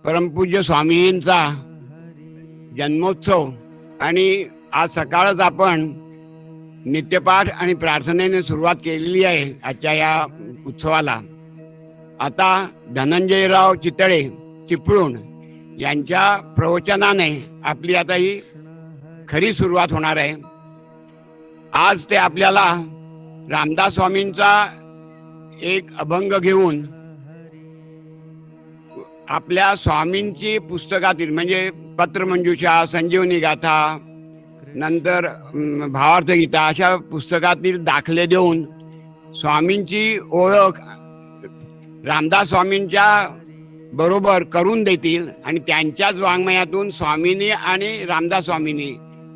परमपूज्य स्वामींचा जन्मोत्सव आणि आज सकाळच आपण नित्यपाठ आणि प्रार्थनेने सुरुवात केलेली आहे आजच्या या उत्सवाला. आता धनंजयराव चितळे चिपळूण यांच्या प्रवचनाने आपली आता ही खरी सुरुवात होणार आहे. आज ते आपल्याला रामदास स्वामींचा एक अभंग घेऊन आपल्या स्वामींची पुस्तकातील म्हणजे पत्रमंजुषा, संजीवनी गाथा, नंतर भावार्थ गीता अशा पुस्तकातील दाखले देऊन स्वामींची ओळख रामदास स्वामींच्या बरोबर करून देतील आणि त्यांच्याच वाङ्मयातून स्वामींनी आणि रामदास स्वामींनी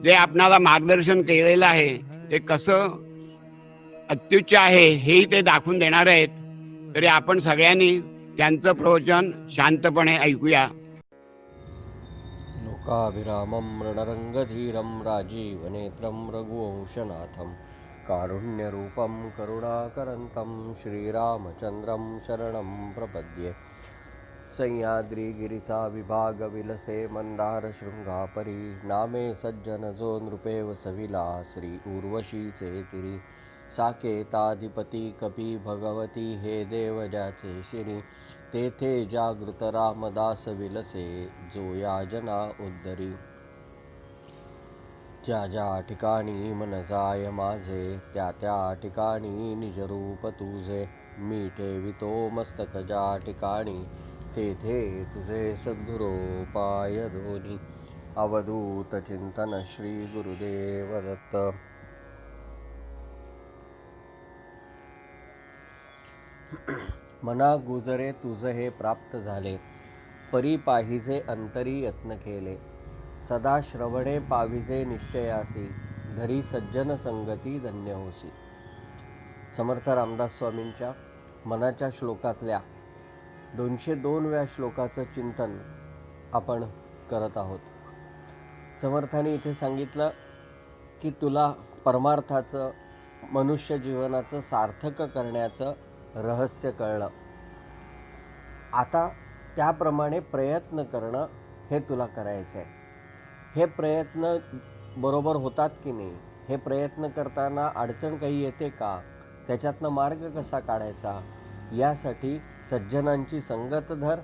जे आपणाला मार्गदर्शन केलेलं आहे ते कसं अत्युच्च आहे हेही ते दाखवून देणार आहेत. तरी आपण सगळ्यांनी त्यांचं प्रवचन शांतपणे ऐकूया. लोकाभिरामं रणरंगधीरं राजीवनेत्रं रघुवंशनाथं कारुण्यरूपं करुणाकरन्तं श्रीरामचन्द्रं शरणं प्रपद्ये. सह्याद्रिगिरिचा विभाग विलसे मंदार शृंगापरी नामे सज्जन जो नृपेव सविला श्री उर्वशीचे तिरी. साकेताधिपती कपी भगवती हे देव ज्याचे शिरी तेथे जागृत रामदास विलसे जो याजना उद्धरी. ज्या ज्या ठिकाणी मन जाय माझे त्या त्या ठिकाणी निजरूप तुझे. मी ठेवितो मस्तक ज्या ठिकाणी तेथे तुझे सद्गुरो पाय दोनी. अवधूत चिंतन श्री गुरुदेव दत्त. मना गुजरे तुझ हे प्राप्त झाले परी पाहिजे अंतरी यत्न केले. सदा श्रवणे पाविजे निश्चयासी धरी सज्जन संगती धन्य होसी. समर्थ रामदास स्वामींच्या मनाच्या श्लोकातल्या 202व्या श्लोकाचं चिंतन आपण करत आहोत. समर्थांनी इथे सांगितलं की तुला परमार्थाचं मनुष्य जीवनाचं सार्थक करण्याचं रहस्य कळलं. आता त्याप्रमाणे प्रयत्न करणं हे तुला करायचं आहे. हे प्रयत्न बरोबर होतात की नाही, हे प्रयत्न करताना अडचण काही येते का, त्याच्यातनं मार्ग कसा काढायचा, यासाठी सज्जनांची संगत धर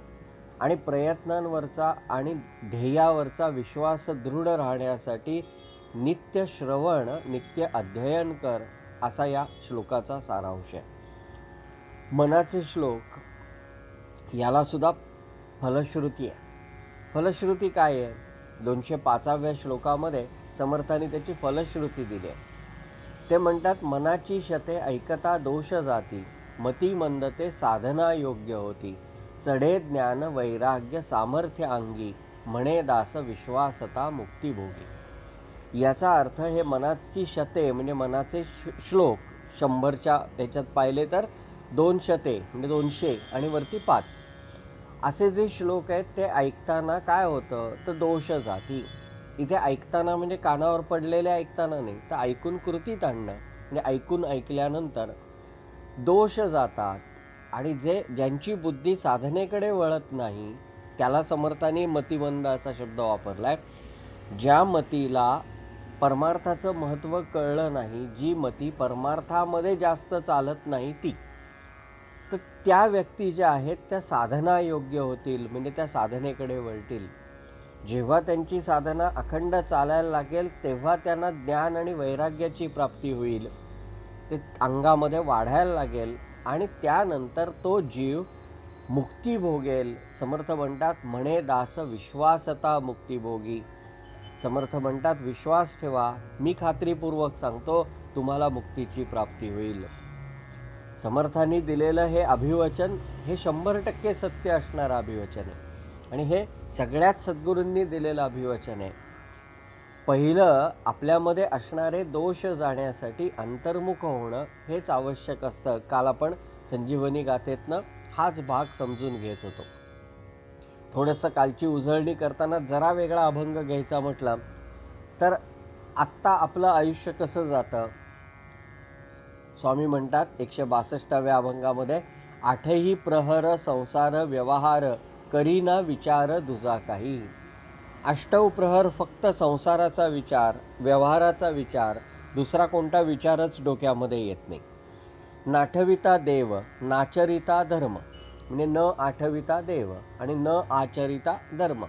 आणि प्रयत्नांवरचा आणि ध्येयावरचा विश्वास दृढ राहण्यासाठी नित्य श्रवण, नित्य अध्ययन कर, असा या श्लोकाचा सारांश आहे. मनाचे श्लोक याला सुद्धा फलश्रुती आहे. फलश्रुती काय आहे? 205व्या श्लोकामध्ये समर्थांनी त्याची फलश्रुती दिली आहे. ते म्हणतात, मनाची शते ऐकता दोष जाती मती मंदते साधना योग्य होती. चढे ज्ञान वैराग्य सामर्थ्य अंगी म्हणे दास विश्वासता मुक्तिभोगी. याचा अर्थ हे मनाची शते म्हणजे मनाचे श्लोक 100च्या त्याच्यात पाहिले तर 2 शते म्हणजे 200 आणि वरती 5 असे जे श्लोक आहेत ते ऐकताना काय होतं तर दोष जाती. इथे ऐकताना म्हणजे कानावर पडलेले ऐकताना नाही, तर ऐकून कृतीत आणणं म्हणजे ऐकून ऐकल्यानंतर दोष जातात. आणि ज्यांची बुद्धी साधनेकडे वळत नाही त्याला समर्थांनी मतिमंद असा शब्द वापरलाय. ज्या मतीला परमार्थाचं महत्त्व कळलं नाही, जी मती परमार्थामध्ये जास्त चालत नाही ती, तर त्या व्यक्ती ज्या आहेत त्या साधना योग्य होतील म्हणजे त्या साधनेकडे वळतील. जेव्हा त्यांची साधना अखंड चालायला लागेल तेव्हा त्यांना ज्ञान आणि वैराग्याची प्राप्ती होईल, ते अंगामध्ये वाढायला लागेल आणि त्यानंतर तो जीव मुक्ती भोगेल. समर्थ म्हणतात, म्हणे दास विश्वासता मुक्तिभोगी. समर्थ म्हणतात, विश्वास ठेवा, मी खात्रीपूर्वक सांगतो तुम्हाला मुक्तीची प्राप्ती होईल. समर्थांनी दिलेलं हे अभिवचन हे 100% सत्य असणारं अभिवचन आहे आणि हे सगळ्यात सद्गुरूंनी दिलेलं अभिवचन आहे. पहिलं आपल्यामध्ये असणारे दोष जाण्यासाठी अंतर्मुख होणं हेच आवश्यक असतं. काल आपण संजीवनी गाथेतनं हाच भाग समजून घेत होतो. थोडंसं कालची उजळणी करताना जरा वेगळा अभंग घ्यायचा म्हटलं तर आत्ता आपलं आयुष्य कसं जातं. स्वामी म्हणतात 162व्या अभंगामध्ये, आठही प्रहर संसार व्यवहार करीना विचार दुजा काही. अष्टौ प्रहर फक्त संसाराचा विचार, व्यवहाराचा विचार, दुसरा कोणता विचारच डोक्यामध्ये येत नाही. नाठविता देव नाचरिता धर्म, म्हणजे न आठविता देव आणि न आचरिता धर्म.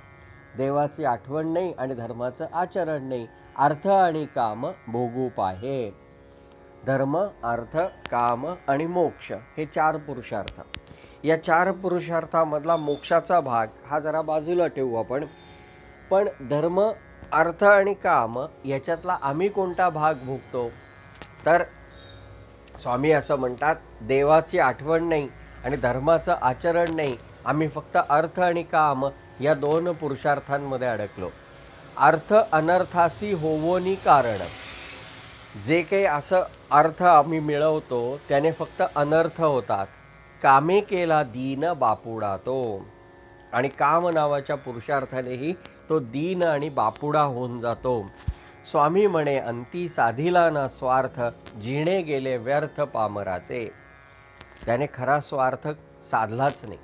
देवाची आठवण नाही आणि धर्माचं आचरण नाही. अर्थ आणि काम भोगू पाहे. धर्म, अर्थ, काम आणि मोक्ष हे 4 पुरुषार्थ. या 4 पुरुषार्थामधला मोक्षाचा भाग हा जरा बाजूला ठेवू आपण. पण धर्म, अर्थ आणि काम याच्यातला आम्ही कोणता भाग भोगतो? तर स्वामी असं म्हणतात, देवाची आठवण नाही आणि धर्माचं आचरण नाही. आम्ही फक्त अर्थ आणि काम या 2 पुरुषार्थांमध्ये अडकलो. अर्थ अनर्थासी होवोनी कारण. जे काही असं अर्थ आम्ही मिळवतो त्याने फक्त अनर्थ होतात. कामे केला दीन बापुडा तो. आणि काम नावाच्या पुरुषार्थानेही तो दीन आणि बापुडा होऊन जातो. स्वामी म्हणे, अंती साधिला ना स्वार्थ, जिणे गेले व्यर्थ पामराचे. त्याने खरा स्वार्थ साधलाच नाही.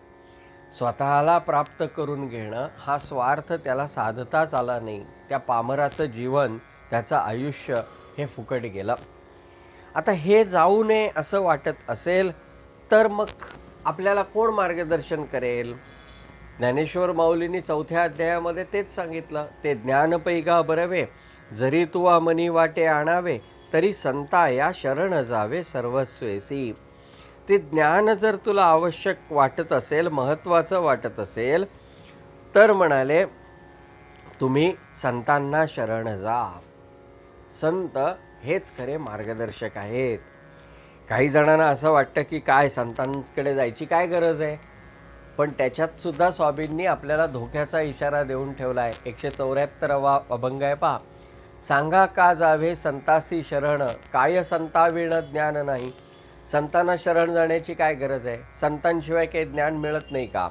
स्वतःला प्राप्त करून घेणं हा स्वार्थ त्याला साधताच आला नाही. त्या पामराचं जीवन, त्याचं आयुष्य हे फुकट गेलं. आता हे जाऊ नये असं वाटत असेल तर मग आपल्याला कोण मार्गदर्शन करेल? ज्ञानेश्वर माऊलींनी 4थ्या अध्यायामध्ये तेच सांगितलं. ते ज्ञान पैगा बरवे, जरी तू मनी वाटे आणावे, तरी संता या शरण जावे सर्वस्वेसी. ते ज्ञान जर तुला आवश्यक वाटत असेल, महत्त्वाचं वाटत असेल, तर म्हणाले तुम्ही संतांना शरण जा. संत हेच खरे मार्गदर्शक आहेत. काही जणांना असं वाटतं की काय संतांकडे जायची काय गरज आहे? पण त्याच्यात सुद्धा स्वामींनी आपल्याला धोक्याचा इशारा देऊन ठेवला आहे. 174वा अभंग आहे पहा. सांगा का जावे संतासी शरण, काय संताविण ज्ञान नाही. संतांना शरण जाण्याची काय गरज आहे? संतांशिवाय काही ज्ञान मिळत नाही का?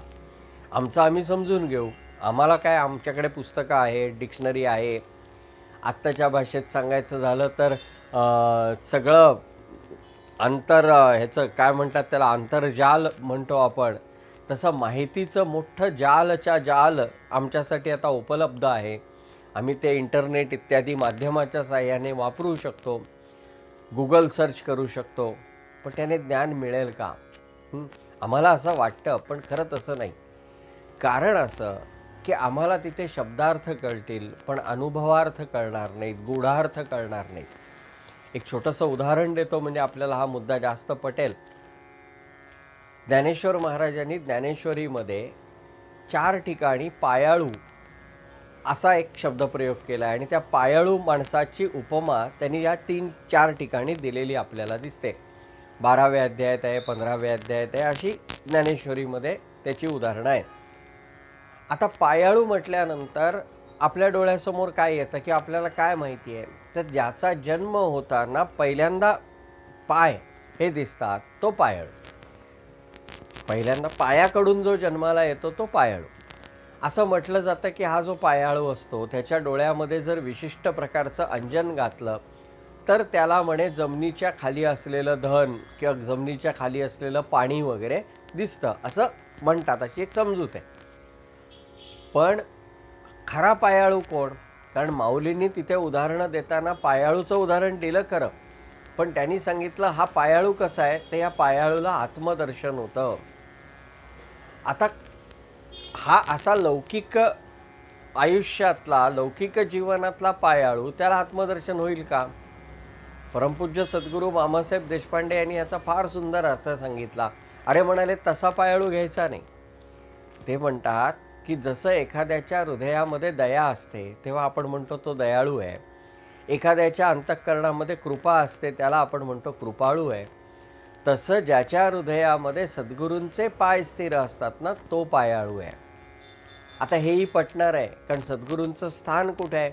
आमचं आम्ही समजून घेऊ. आम्हाला काय, आमच्याकडे पुस्तकं आहे, डिक्शनरी आहे. आत्ताच्या भाषेत सांगायचं झालं तर सगळं ह्याचं काय म्हणतात त्याला, आंतरजाल म्हणतो आपण. तसं माहितीचं मोठं जालच्या जाल आमच्यासाठी आता उपलब्ध आहे. आम्ही ते इंटरनेट इत्यादी माध्यमाच्या साहाय्याने वापरू शकतो. गुगल सर्च करू शकतो. पण त्याने ज्ञान मिळेल का? आम्हाला असं वाटतं, पण खरं तसं नाही. कारण असं की आम्हाला तिथे शब्दार्थ कळतील, पण अनुभवार्थ कळणार नाहीत, गूढार्थ कळणार नाहीत. एक छोटंसं उदाहरण देतो म्हणजे आपल्याला हा मुद्दा जास्त पटेल. ज्ञानेश्वर महाराजांनी ज्ञानेश्वरीमध्ये 4 ठिकाणी पायाळू असा एक शब्दप्रयोग केला आहे. आणि त्या पायाळू माणसाची उपमा त्यांनी या 3-4 ठिकाणी दिलेली आपल्याला दिसते. 12व्या अध्यायात आहे, 15व्या अध्यायात आहे, अशी ज्ञानेश्वरीमध्ये त्याची उदाहरणं आहेत. आता पायाळू म्हटल्यानंतर आपल्या डोळ्यासमोर काय येतं की आपल्याला काय माहिती आहे? तर ज्याचा जन्म होताना पहिल्यांदा पाय हे दिसतात तो पायाळू. पहिल्यांदा पायाकडून जो जन्माला येतो तो पायाळू. असं म्हटलं जातं की हा जो पायाळू असतो त्याच्या डोळ्यामध्ये जर विशिष्ट प्रकारचं अंजन घातलं तर त्याला म्हणे जमिनीच्या खाली असलेलं धन किंवा जमिनीच्या खाली असलेलं पाणी वगैरे दिसतं असं म्हणतात. अशी एक समजूत आहे. पण खरा पायाळू कोण? कारण माऊलींनी तिथे उदाहरणं देताना पायाळूचं उदाहरण दिलं खरं, पण त्यांनी सांगितलं हा पायाळू कसा आहे, तर या पायाळूला आत्मदर्शन होतं. आता हा असा लौकिक आयुष्यातला, लौकिक जीवनातला पायाळू, त्याला आत्मदर्शन होईल का? परमपूज्य सद्गुरू मामासाहेब देशपांडे यांनी याचा फार सुंदर अर्थ सांगितला. अरे म्हणाले, तसा पायाळू घ्यायचा नाही. ते म्हणतात की जसं एखाद्याच्या हृदयामध्ये दया असते तेव्हा आपण म्हणतो तो दयाळू आहे. एखाद्याच्या अंतःकरणामध्ये कृपा असते त्याला आपण म्हणतो कृपाळू आहे. तसं ज्याच्या हृदयामध्ये सद्गुरूंचे पाय स्थिर असतात ना, तो पायाळू आहे. आता हेही पटणार आहे, कारण सद्गुरूंचं स्थान कुठे आहे?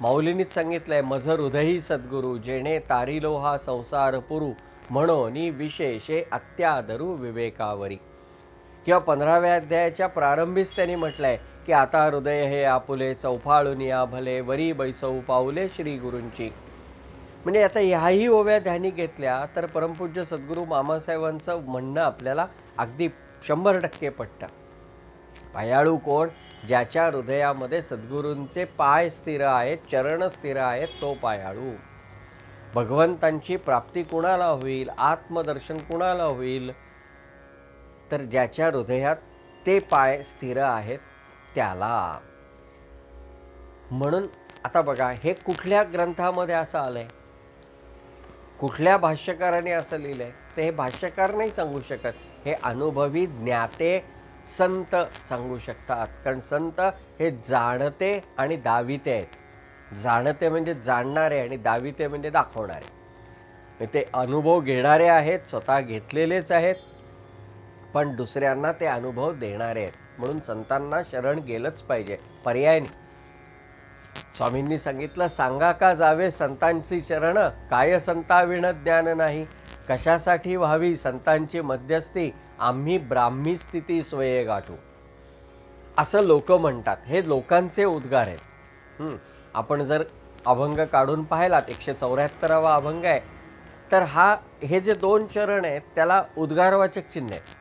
माऊलींनीच सांगितलंय, मज हृदयी सद्गुरू जेणे तारिलो हा संसार पुरू, म्हणून विशेषे अत्यादरू विवेकावरी. किंवा 15व्या अध्यायाच्या प्रारंभीच त्यांनी म्हटलंय की आता हृदय हे आपुले चौफाळून या भले, वरी बैसऊ पाऊले श्री गुरूंची. म्हणजे आता ह्याही ओव्या ध्यानी घेतल्या तर परमपूज्य सद्गुरू मामासाहेबांचं म्हणणं आपल्याला अगदी 100% पटतं. पायाळू कोण? ज्याच्या हृदयामध्ये सद्गुरूंचे पाय स्थिर आहेत, चरण स्थिर आहेत, तो पायाळू. भगवंतांची प्राप्ती कुणाला होईल, आत्मदर्शन कुणाला होईल? तर ज्याच्या हृदयात ते पाय स्थिर आहेत त्याला. म्हणून आता बघा, हे कुठल्या ग्रंथामध्ये असं आलंय, कुठल्या भाष्यकाराने असं लिहिलंय? तर हे भाष्यकार नाही सांगू शकत, हे अनुभवी ज्ञाते संत सांगू शकतात. कारण संत हे जाणते आणि दाविते आहेत. जाणते म्हणजे जाणणारे आणि दाविते म्हणजे दाखवणारे. ते अनुभव घेणारे आहेत, स्वतः घेतलेलेच आहेत, पण दुसऱ्यांना ते अनुभव देणारे आहेत. म्हणून संतांना शरण गेलंच पाहिजे, पर्याय नाही. स्वामींनी सांगितलं, सांगा का जावे संतांची शरण, काय संताविण ज्ञान नाही. कशासाठी व्हावी संतांची मध्यस्थी, आम्ही ब्राह्मी स्थिती स्वये गाठू. असं लोक म्हणतात. हे लोकांचे उद्गार आहेत. आपण जर अभंग काढून पाहिलात, 174वा अभंग आहे, तर हे जे 2 चरण आहेत त्याला उद्गारवाचक चिन्ह आहे.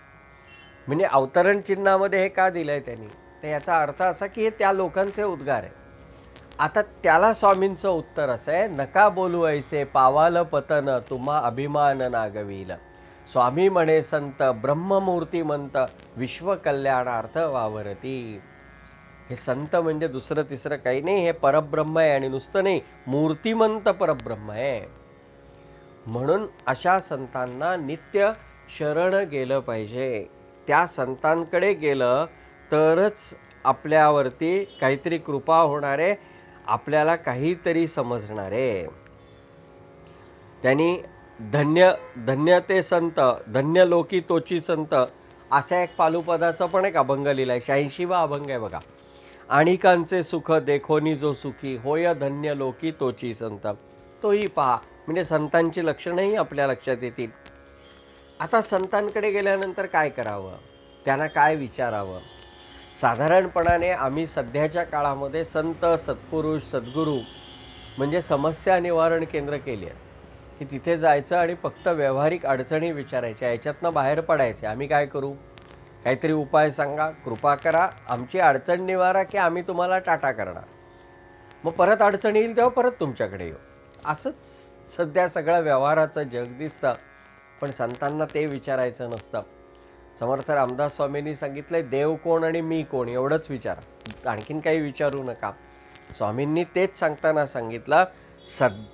म्हणजे अवतरण चिन्हामध्ये हे का दिलंय त्यांनी, तर याचा अर्थ असा की हे त्या लोकांचे उद्गार आहे. आता त्याला स्वामींचं उत्तर असं आहे, नका बोलू ऐसे पावाल पतन, तुम्हा अभिमान नागविल. स्वामी म्हणे संत ब्रह्ममूर्तिमंत, विश्वकल्याणार्थ वावरती. हे संत म्हणजे दुसरं तिसरं काही नाही, हे परब्रह्म आहे. आणि नुसतं नाही, मूर्तिमंत परब्रह्म आहे. म्हणून अशा संतांना नित्य शरण गेलं पाहिजे. त्या संतांकडे गेलं तरच आपल्यावरती काहीतरी कृपा होणारे, आपल्याला काहीतरी समजणारे. त्यांनी धन्य ते संत, धन्य लोकी तोची संत, असा एक पालुपदाचा पण एक अभंग लिहिलाय. 86वा अभंग आहे बघा. आणिकांचे सुख देखोनी जो सुखी, होय धन्य लोकी तोची संत. तोही पहा. म्हणजे संतांची लक्षणंही आपल्या लक्षात येतील. आता संतांकडे गेल्यानंतर काय करावं, त्यांना काय विचारावं? साधारणपणाने आम्ही सध्याच्या काळामध्ये संत, सत्पुरुष, सद्गुरू म्हणजे समस्या निवारण केंद्र केली आहे, की तिथे जायचं आणि फक्त व्यावहारिक अडचणी विचारायच्या, याच्यातनं बाहेर पडायचे. आम्ही काय करू, काहीतरी उपाय सांगा, कृपा करा, आमची अडचण निवारा, की आम्ही तुम्हाला टाटा करणार. मग परत अडचण येईल तेव्हा परत तुमच्याकडे येऊ. असंच सध्या सगळं व्यवहाराचं जग दिसतं. पण संतांना ते विचारायचं नसतं. समर्थ रामदास स्वामींनी सांगितलंय, देव कोण आणि मी कोण एवढंच विचारा, आणखीन काही विचारू नका. स्वामींनी तेच सांगताना सांगितलं,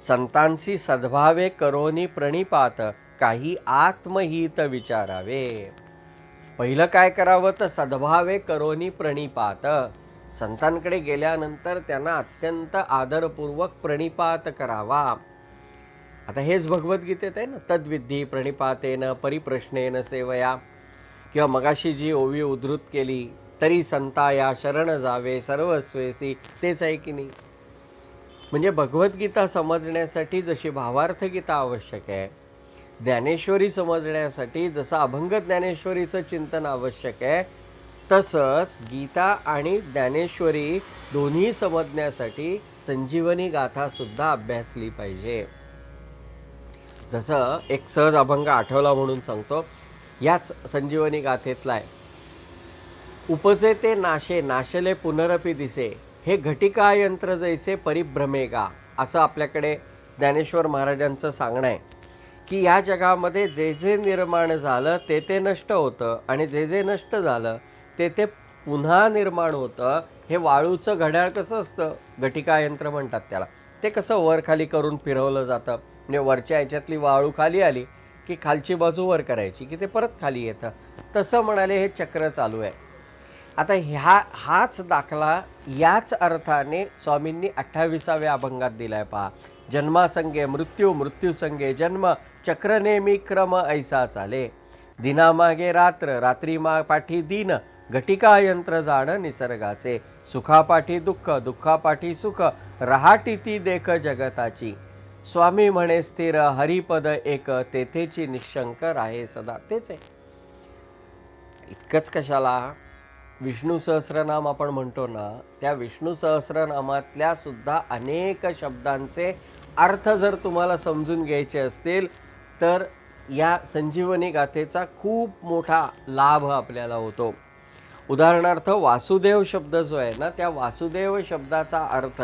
संतांशी सद्भावे करोनी प्रणिपात, काही आत्महित विचारावे. पहिलं काय करावं, तर सद्भावे करोनी प्रणिपात. संतांकडे गेल्यानंतर त्यांना अत्यंत आदरपूर्वक प्रणिपात करावा. आता हेच भगवद्गीतेत आहे ना, तद्विधी प्रणिपातेन परिप्रश्नेन सेवया. किंवा मगाशी जी ओवी उद्धृत केली, तरी संता या शरण जावे सर्वस्वेसी, तेच आहे की नाही. म्हणजे भगवद्गीता समजण्यासाठी जशी भावार्थ गीता आवश्यक आहे, ज्ञानेश्वरी समजण्यासाठी जसं अभंग ज्ञानेश्वरीचं चिंतन आवश्यक आहे, तसंच गीता आणि ज्ञानेश्वरी दोन्ही समजण्यासाठी संजीवनी गाथासुद्धा अभ्यासली पाहिजे. जसं एक सहज अभंग आठवला म्हणून सांगतो. याच संजीवनी गाथेतला आहे, उपजे ते नाशे नाशले पुनरपी दिसे, हे घटिका यंत्र जैसे परिभ्रमे गा. असं आपल्याकडे ज्ञानेश्वर महाराजांचं सांगणं आहे की या जगामध्ये जे जे निर्माण झालं ते ते नष्ट होतं, आणि जे जे नष्ट झालं ते ते पुन्हा निर्माण होतं. हे वाळूचं घड्याळ कसं असतं, घटिका यंत्र म्हणतात त्याला, ते कसं वर खाली करून फिरवलं जातं. म्हणजे वरच्या ह्याच्यातली वाळू खाली आली की खालची बाजू वर करायची की ते परत खाली येतं. तसं म्हणाले हे चक्र चालू आहे. आता हाच दाखला याच अर्थाने स्वामींनी 28व्या अभंगात दिलाय पहा. जन्मासंगे मृत्यू, मृत्यूसंगे जन्म, चक्र नेमी क्रम ऐसा चाले. दिनामागे रात्र, रात्री पाठी दिन, घटिका यंत्र जाण निसर्गाचे. सुखापाठी दुःख, दुःखापाठी सुख, रहाटी ती देख जगताची. स्वामी म्हणे स्थिर, हरिपद एक, तेथेची निशंक राहे सदा. तेच आहे. इतकंच कशाला, विष्णू सहस्रनाम आपण म्हणतो ना, त्या विष्णू सहस्रनामातल्या सुद्धा अनेक शब्दांचे अर्थ जर तुम्हाला समजून घ्यायचे असतील तर या संजीवनी गाथेचा खूप मोठा लाभ आपल्याला होतो. उदाहरणार्थ वासुदेव शब्द जो आहे ना, त्या वासुदेव शब्दाचा अर्थ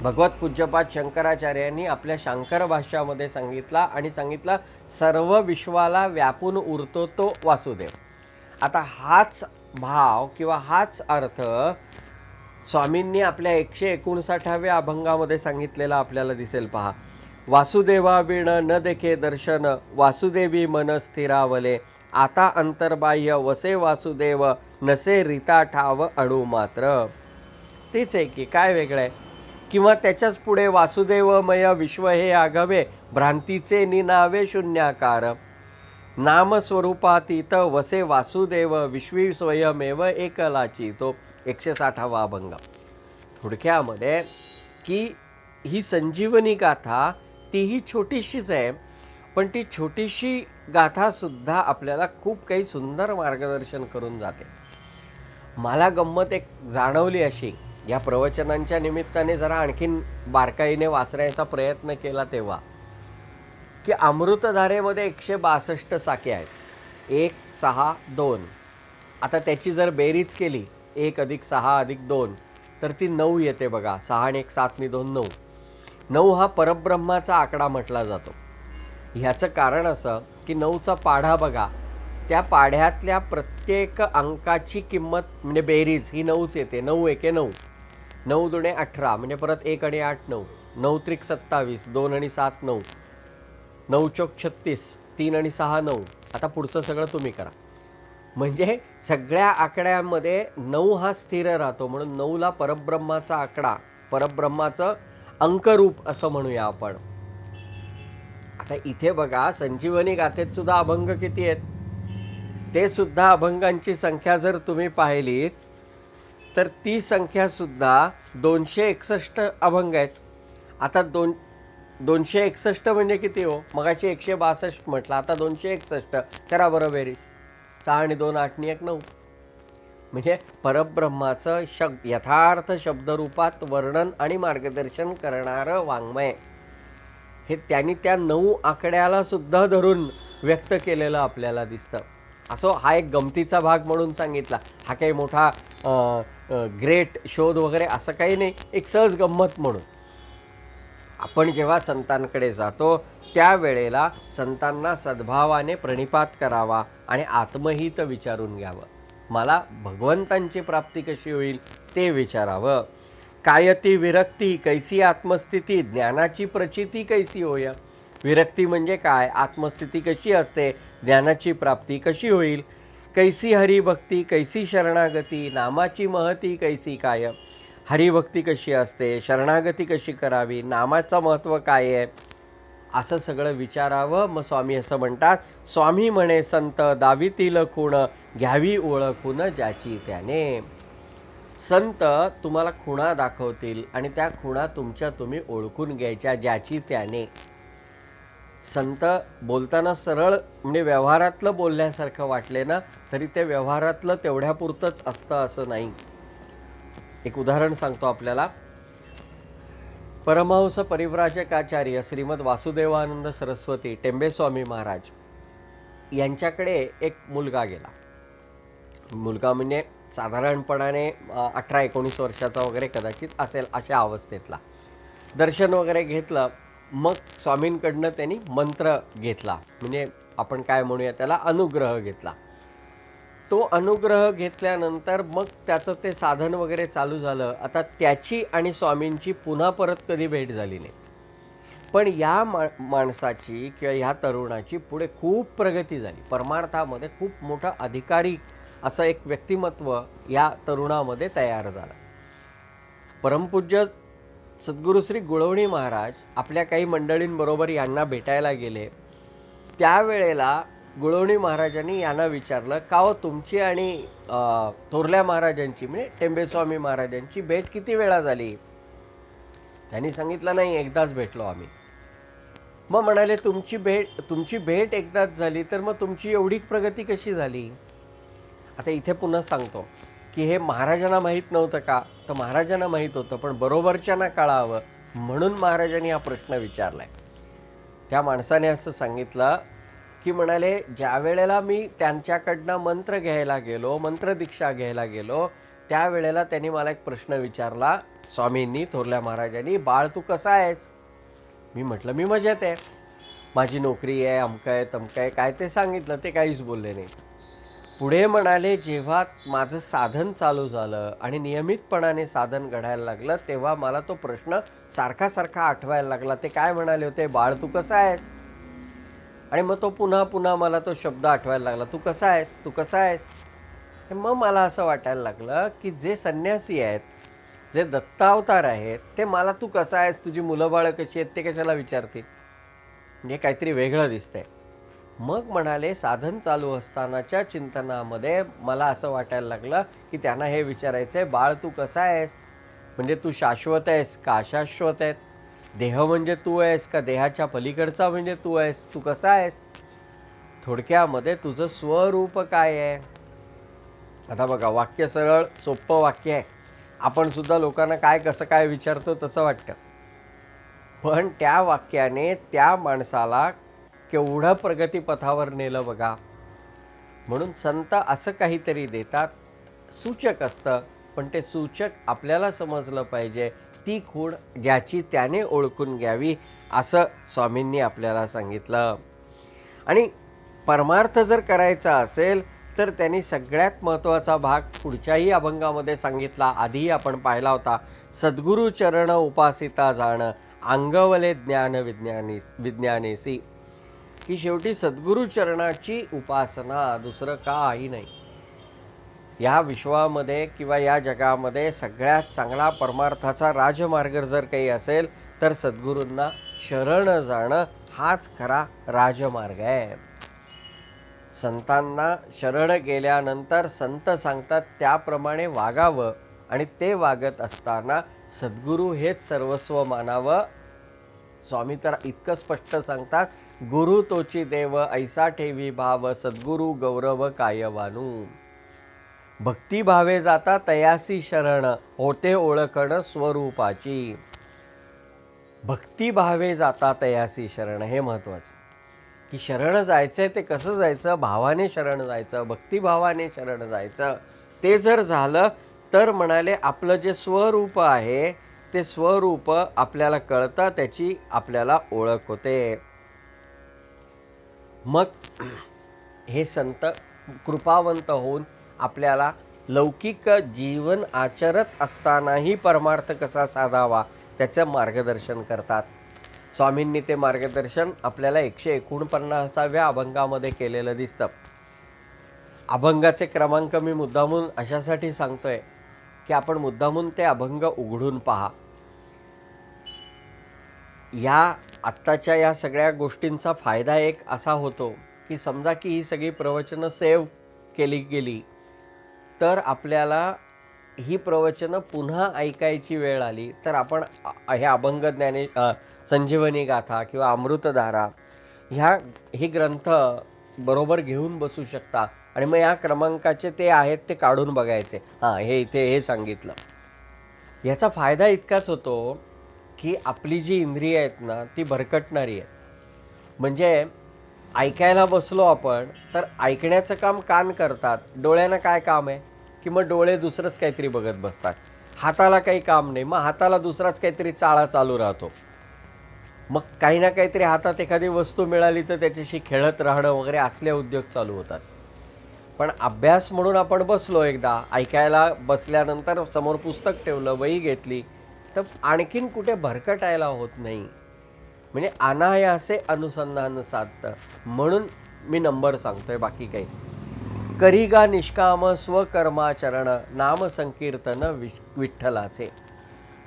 भगवत पूज्यपाद शंकराचार्यांनी आपल्या शांकर भाष्यामध्ये सांगितला आणि सांगितला सर्व विश्वाला व्यापून उरतो तो वासुदेव. आता हाच भाव किंवा हाच अर्थ स्वामींनी आपल्या 159व्या अभंगामध्ये सांगितलेला आपल्याला दिसेल. पहा, वासुदेवा विण न देखे दर्शन, वासुदेवी मन स्थिरावले, आता अंतर्बाह्य वसे वासुदेव, नसे रीता ठाव अणू मात्र. तेच आहे की काय वेगळं आहे? किंवा त्याच्याच पुढे वासुदेवमय विश्व हे आघवे, भ्रांतीचे निनावे शून्याकार, नामस्वरूपातीत वसे वासुदेव, विश्वी स्वयमेव एकलाची. तो 160वा अभंग. थोडक्यामध्ये की ही संजीवनी गाथा तीही छोटीशीच आहे, पण ती छोटीशी गाथासुद्धा आपल्याला खूप काही सुंदर मार्गदर्शन करून जाते. मला गंमत एक जाणवली अशी, या प्रवचनांच्या निमित्ताने जरा आणखीन बारकाईने वाचण्याचा प्रयत्न केला तेव्हा, की अमृतधारेमध्ये 162 साखे आहेत. 1, 6, 2. आता त्याची जर बेरीज केली 1 + 6 + 2 तर ती 9 येते बघा. 6 आणि 1 7 आणि 2 9. 9 हा परब्रह्माचा आकडा म्हटला जातो. ह्याचं कारण असं की 9चा पाढा बघा, त्या पाढ्यातल्या प्रत्येक अंकाची किंमत म्हणजे बेरीज ही 9च येते. 9 एके 9, 9 दुणे 18, म्हणजे परत 1 आणि 8 9, 9 त्रिक 27, 2 आणि 7 9, 9 चोक 36, 3 आणि 6 9. आता पुढचं सगळं तुम्ही करा. म्हणजे सगळ्या आकड्यांमध्ये 9 हा स्थिर राहतो, म्हणून 9ला परब्रह्माचा आकडा, परब्रह्माचं अंकरूप असं म्हणूया आपण. आता इथे बघा, संजीवनी गाथेत सुद्धा अभंग किती आहेत? ते सुद्धा अभंगांची संख्या जर तुम्ही पाहिलीत तर ती संख्या सुद्धा 261 अभंग आहेत. आता 261 म्हणजे किती हो? मगाशी 162 म्हटलं, आता 261. करा बरं बेरीज. 6 आणि 2 8 आणि 1 9. म्हणजे परब्रह्माचं यथार्थ शब्दरूपात वर्णन आणि मार्गदर्शन करणारं वाङ्मय हे त्यांनी त्या 9 आकड्याला सुद्धा धरून व्यक्त केलेलं आपल्याला दिसतं. असो, हा एक गमतीचा भाग म्हणून सांगितला. हा काही मोठा ग्रेट शोध वगैरे असं काही नाही, एक सहज गंमत म्हणून. आपण जेव्हा संतांकडे जातो त्यावेळेला संतांना सद्भावाने प्रणिपात करावा आणि आत्महित विचारून घ्यावं. मला भगवंतांची प्राप्ती कशी होईल ते विचारावं. कायती विरक्ती कैसी आत्मस्थिती, ज्ञानाची प्रचिती कैसी होय. विरक्ती म्हणजे काय, आत्मस्थिती कशी असते, ज्ञानाची प्राप्ती कशी होईल. कैसी हरिभक्ती कैसी शरणागती, नामाची महती कैसी काय. हरिभक्ती कशी असते, शरणागती कशी करावी, नामाचं महत्त्व काय आहे, असं सगळं विचारावं. मग स्वामी असं म्हणतात, स्वामी म्हणे संत दावीतील खूण, घ्यावी ओळखून ज्याची त्याने. संत तुम्हाला खुणा दाखवतील आणि त्या खुणा तुमच्या तुम्ही ओळखून घ्यायच्या ज्याची त्याने. संत बोलताना सरळ म्हणजे व्यवहारातलं बोलण्यासारखं वाटले ना तरी ते व्यवहारातलं तेवढ्यापुरतंच असतं असं नाही. एक उदाहरण सांगतो आपल्याला. परमहंस परिव्राजकाचार्य श्रीमद वासुदेवानंद सरस्वती टेंबेस्वामी महाराज यांच्याकडे एक मुलगा गेला. मुलगा म्हणजे साधारणपणाने 18-19 वर्षाचा वगैरे कदाचित असेल अशा अवस्थेतला. दर्शन वगैरे घेतलं. मग स्वामींकडनं त्यांनी मंत्र घेतला, म्हणजे आपण काय म्हणूया त्याला अनुग्रह घेतला. तो अनुग्रह घेतल्यानंतर मग त्याचं ते साधन वगैरे चालू झालं. आता त्याची आणि स्वामींची पुन्हा परत कधी भेट झाली नाही. पण या माणसाची किंवा ह्या तरुणाची पुढे खूप प्रगती झाली. परमार्थामध्ये खूप मोठा अधिकारी असं एक व्यक्तिमत्व या तरुणामध्ये तयार झालं. परमपूज्य सद्गुरू श्री गुळवणी महाराज आपल्या काही मंडळींबरोबर यांना भेटायला गेले. त्यावेळेला गुळवणी महाराजांनी यांना विचारलं, का हो तुमची आणि थोरल्या महाराजांची म्हणजे टेंबेस्वामी महाराजांची भेट किती वेळा झाली? त्यांनी सांगितलं, नाही, एकदाच भेटलो आम्ही. मग म्हणाले, तुमची भेट एकदाच झाली तर मग तुमची एवढी प्रगती कशी झाली? आता इथे पुन्हा सांगतो की हे महाराजांना माहीत नव्हतं का? तर महाराजांना माहीत होतं, पण बरोबरच्यांना कळावं म्हणून महाराजांनी हा प्रश्न विचारलाय. त्या माणसाने असं सांगितलं की म्हणाले ज्या वेळेला मी त्यांच्याकडनं मंत्र घ्यायला गेलो, मंत्रदीक्षा घ्यायला गेलो, त्यावेळेला त्यांनी मला एक प्रश्न विचारला, स्वामींनी, थोरल्या महाराजांनी, बाळ तू कसा आहेस? मी म्हटलं मी मजेत आहे, माझी नोकरी आहे, अमकं आहे तमकं आहे, काय ते सांगितलं, ते काहीच बोलले नाही. पुढे म्हणाले जेव्हा माझं साधन चालू झालं आणि नियमितपणाने साधन घडायला लागलं, तेव्हा मला तो प्रश्न सारखा सारखा आठवायला लागला. ते काय म्हणाले होते, बाळ तू कसा आहेस? आणि मग तो पुन्हा पुन्हा मला तो शब्द आठवायला लागला, तू कसा आहेस, तू कसा आहेस? मग मला असं वाटायला लागलं की जे संन्यासी आहेत, जे दत्तावतार आहेत, ते मला तू कसा आहेस, तुझी मुलं बाळं कशी आहेत, ते कशाला विचारतील? म्हणजे काहीतरी वेगळं दिसतंय. मग म्हणाले साधन चालू असतानाच्या चिंतनामध्ये मला असं वाटायला लागलं की त्यांना हे विचारायचं आहे, बाळ तू कसा आहेस? म्हणजे तू शाश्वत आहेस का अशाश्वत आहेत? देह म्हणजे तू आहेस का देहाच्या पलीकडचा म्हणजे तू आहेस? तू कसा आहेस? थोडक्यामध्ये तुझं स्वरूप काय आहे? आता बघा, वाक्य सरळ सोपं वाक्य आहे, आपण सुद्धा लोकांना काय कसं काय विचारतो तसं वाटतं, पण त्या वाक्याने त्या माणसाला केवढं प्रगतीपथावर नेलं बघा. म्हणून संत असं काहीतरी देतात, सूचक असतं, पण ते सूचक आपल्याला समजलं पाहिजे, ती खूण ज्याची त्याने ओळखून घ्यावी, असं स्वामींनी आपल्याला सांगितलं. आणि परमार्थ जर करायचा असेल तर त्यांनी सगळ्यात महत्त्वाचा भाग पुढच्याही अभंगामध्ये सांगितला, आधीही आपण पाहिला होता, सद्गुरु चरण उपासिता जाणं अंगवले ज्ञान विज्ञानेसी, की शेवटी सद्गुरु चरणाची उपासना, दुसरं काही नाही. या विश्वामध्ये किंवा या जगामध्ये सगळ्यात चांगला परमार्थाचा राजमार्ग जर काही असेल तर सद्गुरूंना शरण जाणं हाच खरा राजमार्ग आहे. संतांना शरण गेल्यानंतर संत सांगतात त्याप्रमाणे वागावं, आणि ते वागत असताना सद्गुरू हेच सर्वस्व मानावं. स्वामी तर इतकं स्पष्ट सांगतात, गुरु तोची देव ऐसा ठेवी भाव, सद्गुरू गौरव कायवानू. भक्तिभावे जाता तयासी शरण, होते ओळखण स्वरूपाची. भक्तिभावे जाता तयासी शरण, हे महत्त्वाचं, की शरण जायचंय ते कसं जायचं? भावाने शरण जायचं, भक्तिभावाने शरण जायचं. ते जर झालं तर म्हणाले आपलं जे स्वरूप आहे ते स्वरूप आपल्याला कळतं, त्याची आपल्याला ओळख होते. मग हे संत कृपावंत होऊन आपल्याला लौकिक जीवन आचरत असतानाही परमार्थ कसा साधावा त्याचं मार्गदर्शन करतात. स्वामींनी ते मार्गदर्शन आपल्याला 149व्या अभंगामध्ये केलेलं दिसतं. अभंगाचे क्रमांक मी मुद्दामून अशासाठी सांगतोय की आपण मुद्दामून ते अभंग उघडून पहा. या आत्ताच्या या सगळ्या गोष्टींचा फायदा एक असा होतो की समजा की ही सगळी प्रवचनं सेव्ह केली गेली तर आपल्याला ही प्रवचनं पुन्हा ऐकायची वेळ आली तर आपण हे अभंग संजीवनी गाथा किंवा अमृतधारा हे ग्रंथ बरोबर घेऊन बसू शकता, आणि मग या क्रमांकाचे ते आहेत ते काढून बघायचे, हां हे इथे हे सांगितलं. याचा फायदा इतकाच होतो की आपली जी इंद्रिय आहेत ना ती भरकटणारी आहे. म्हणजे ऐकायला बसलो आपण तर ऐकण्याचं काम कान करतात, डोळ्यांना काय काम आहे की मग डोळे दुसरंच काहीतरी बघत बसतात. हाताला काही काम नाही, मग हाताला दुसराच काहीतरी चाळा चालू राहतो. मग काही ना काहीतरी हातात एखादी वस्तू मिळाली तर त्याच्याशी खेळत राहणं वगैरे असले उद्योग चालू होतात. पण अभ्यास म्हणून आपण बसलो, एकदा ऐकायला बसल्यानंतर समोर पुस्तक ठेवलं, वही घेतली, तर आणखीन कुठे भरकटायला होत नाही. म्हणजे अनायासे अनुसंधान साधतं. म्हणून मी नंबर सांगतोय, बाकी काही. करिगा निष्काम स्वकर्माचरण, नाम संकीर्तन विठ्ठलाचे.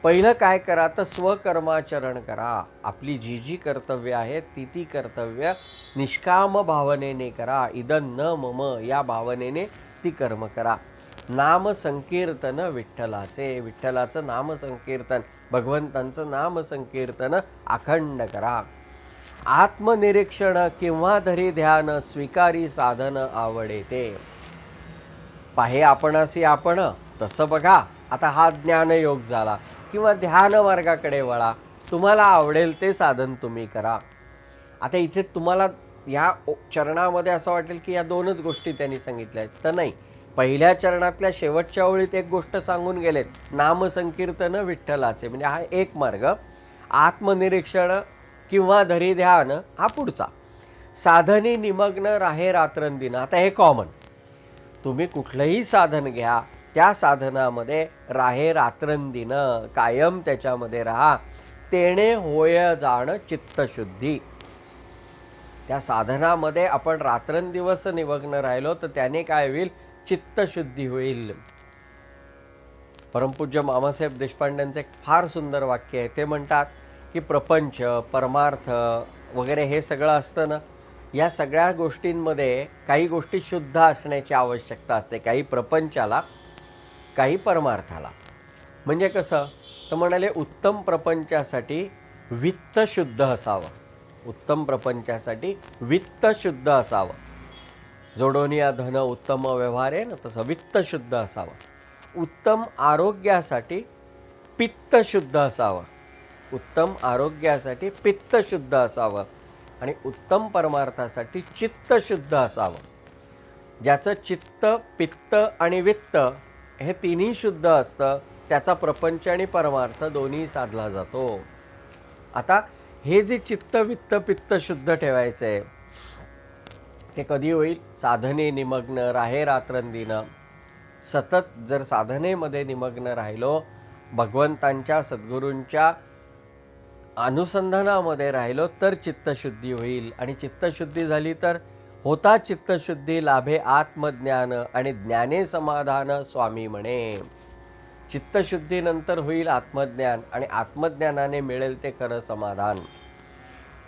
पहिलं काय करा तर स्वकर्माचरण करा. आपली जी जी कर्तव्य आहेत ती कर्तव्य निष्काम भावनेने करा. इदं न मम या भावनेने ती कर्म करा. नाम संकीर्तन विठ्ठलाचे, विठ्ठलाचं नाम संकीर्तन, भगवंतांचं नाम संकीर्तन अखंड करा. आत्मनिरीक्षण किंवा धरी ध्यान, स्वीकारी साधन आवडे ते. पाहे आपणासी आपण, तसं बघा. आता हा ज्ञानयोग झाला, किंवा ध्यान मार्गाकडे वळा, तुम्हाला आवडेल ते साधन तुम्ही करा. आता इथे तुम्हाला चरणामध्ये असं वाटेल की या दोनच गोष्टी त्यांनी सांगितल्या आहेत, तर नाही. पहिल्या चरणातल्या शेवटच्या ओळीत एक गोष्ट सांगून गेलेत, नामसंकीर्तन विठ्ठलाचे, म्हणजे हा एक मार्ग. आत्मनिरीक्षण किंवा धरी ध्यान हा पुढचा. साधनी निमग्न राहे रात्रंदिन, आता हे कॉमन. तुम्ही कुठलंही साधन घ्या, त्या साधनामध्ये राहे रात्रंदिन, कायम त्याच्यामध्ये राहा. तेणे होय जाण चित्तशुद्धी. त्या साधनामध्ये आपण रात्रंदिवस निमग्न राहिलो तर त्याने काय होईल? चित्तशुद्धी होईल. परमपूज्य मामासाहेब देशपांड्यांचं एक फार सुंदर वाक्य आहे. ते म्हणतात की प्रपंच, परमार्थ वगैरे हे सगळं असतं ना, या सगळ्या गोष्टींमध्ये काही गोष्टी शुद्ध असण्याची आवश्यकता असते, काही प्रपंचाला, काही परमार्थाला. म्हणजे कसं? तर म्हणाले उत्तम प्रपंचासाठी वित्त शुद्ध असावं. उत्तम प्रपंचासाठी वित्त शुद्ध असावं. जोडोनिया धन उत्तम व्यवहार आहे ना, तसं वित्त शुद्ध असावं. उत्तम आरोग्यासाठी पित्त शुद्ध असावं. उत्तम आरोग्यासाठी पित्त शुद्ध असावं. आणि उत्तम परमार्थासाठी चित्त शुद्ध असावं. ज्याचं चित्त, पित्त आणि वित्त हे तिन्ही शुद्ध असतं, त्याचा प्रपंच आणि परमार्थ दोन्ही साधला जातो. आता हे जे चित्त, वित्त, पित्त शुद्ध ठेवायचं आहे, ते कधी होईल? साधने निमग्न राहे रात्रंदिन. सतत जर साधनेमध्ये निमग्न राहिलो, भगवंतांच्या सद्गुरूंच्या अनुसंधानामध्ये राहिलो, तर चित्तशुद्धी होईल. आणि चित्तशुद्धी झाली तर होता चित्तशुद्धी लाभे आत्मज्ञान, आणि ज्ञाने समाधान स्वामी म्हणे. चित्तशुद्धीनंतर होईल आत्मज्ञान, आणि आत्मज्ञानाने मिळेल ते खरं समाधान.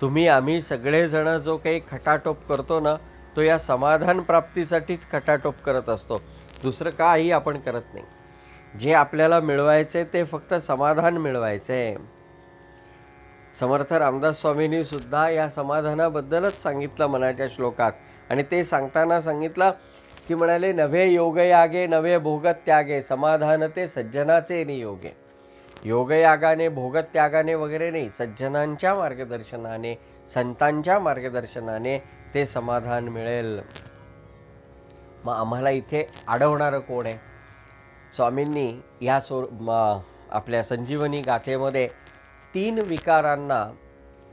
तुम्ही आम्ही सगळेजण जो काही खटाटोप करतो ना, तो या समाधान प्राप्तीसाठीच खटाटोप करत असतो, दुसरं काही आपण करत नाही. जे आपल्याला मिळवायचे ते फक्त समाधान मिळवायचे. समर्थ रामदास स्वामींनी सुद्धा या समाधानाबद्दलच सांगितलं मनाच्या श्लोकात. आणि ते सांगताना सांगितलं की म्हणाले, नवे योगयागे नवे भोगत त्यागे, समाधान ते सज्जनाचे नियोगे. योगयागाने, भोगत त्यागाने वगैरे नाही, सज्जनांच्या मार्गदर्शनाने, संतांच्या मार्गदर्शनाने ते समाधान मिळेल. मग आम्हाला इथे अडवणारं कोण आहे? स्वामींनी या आपल्या संजीवनी गाथेमध्ये 3 विकारांना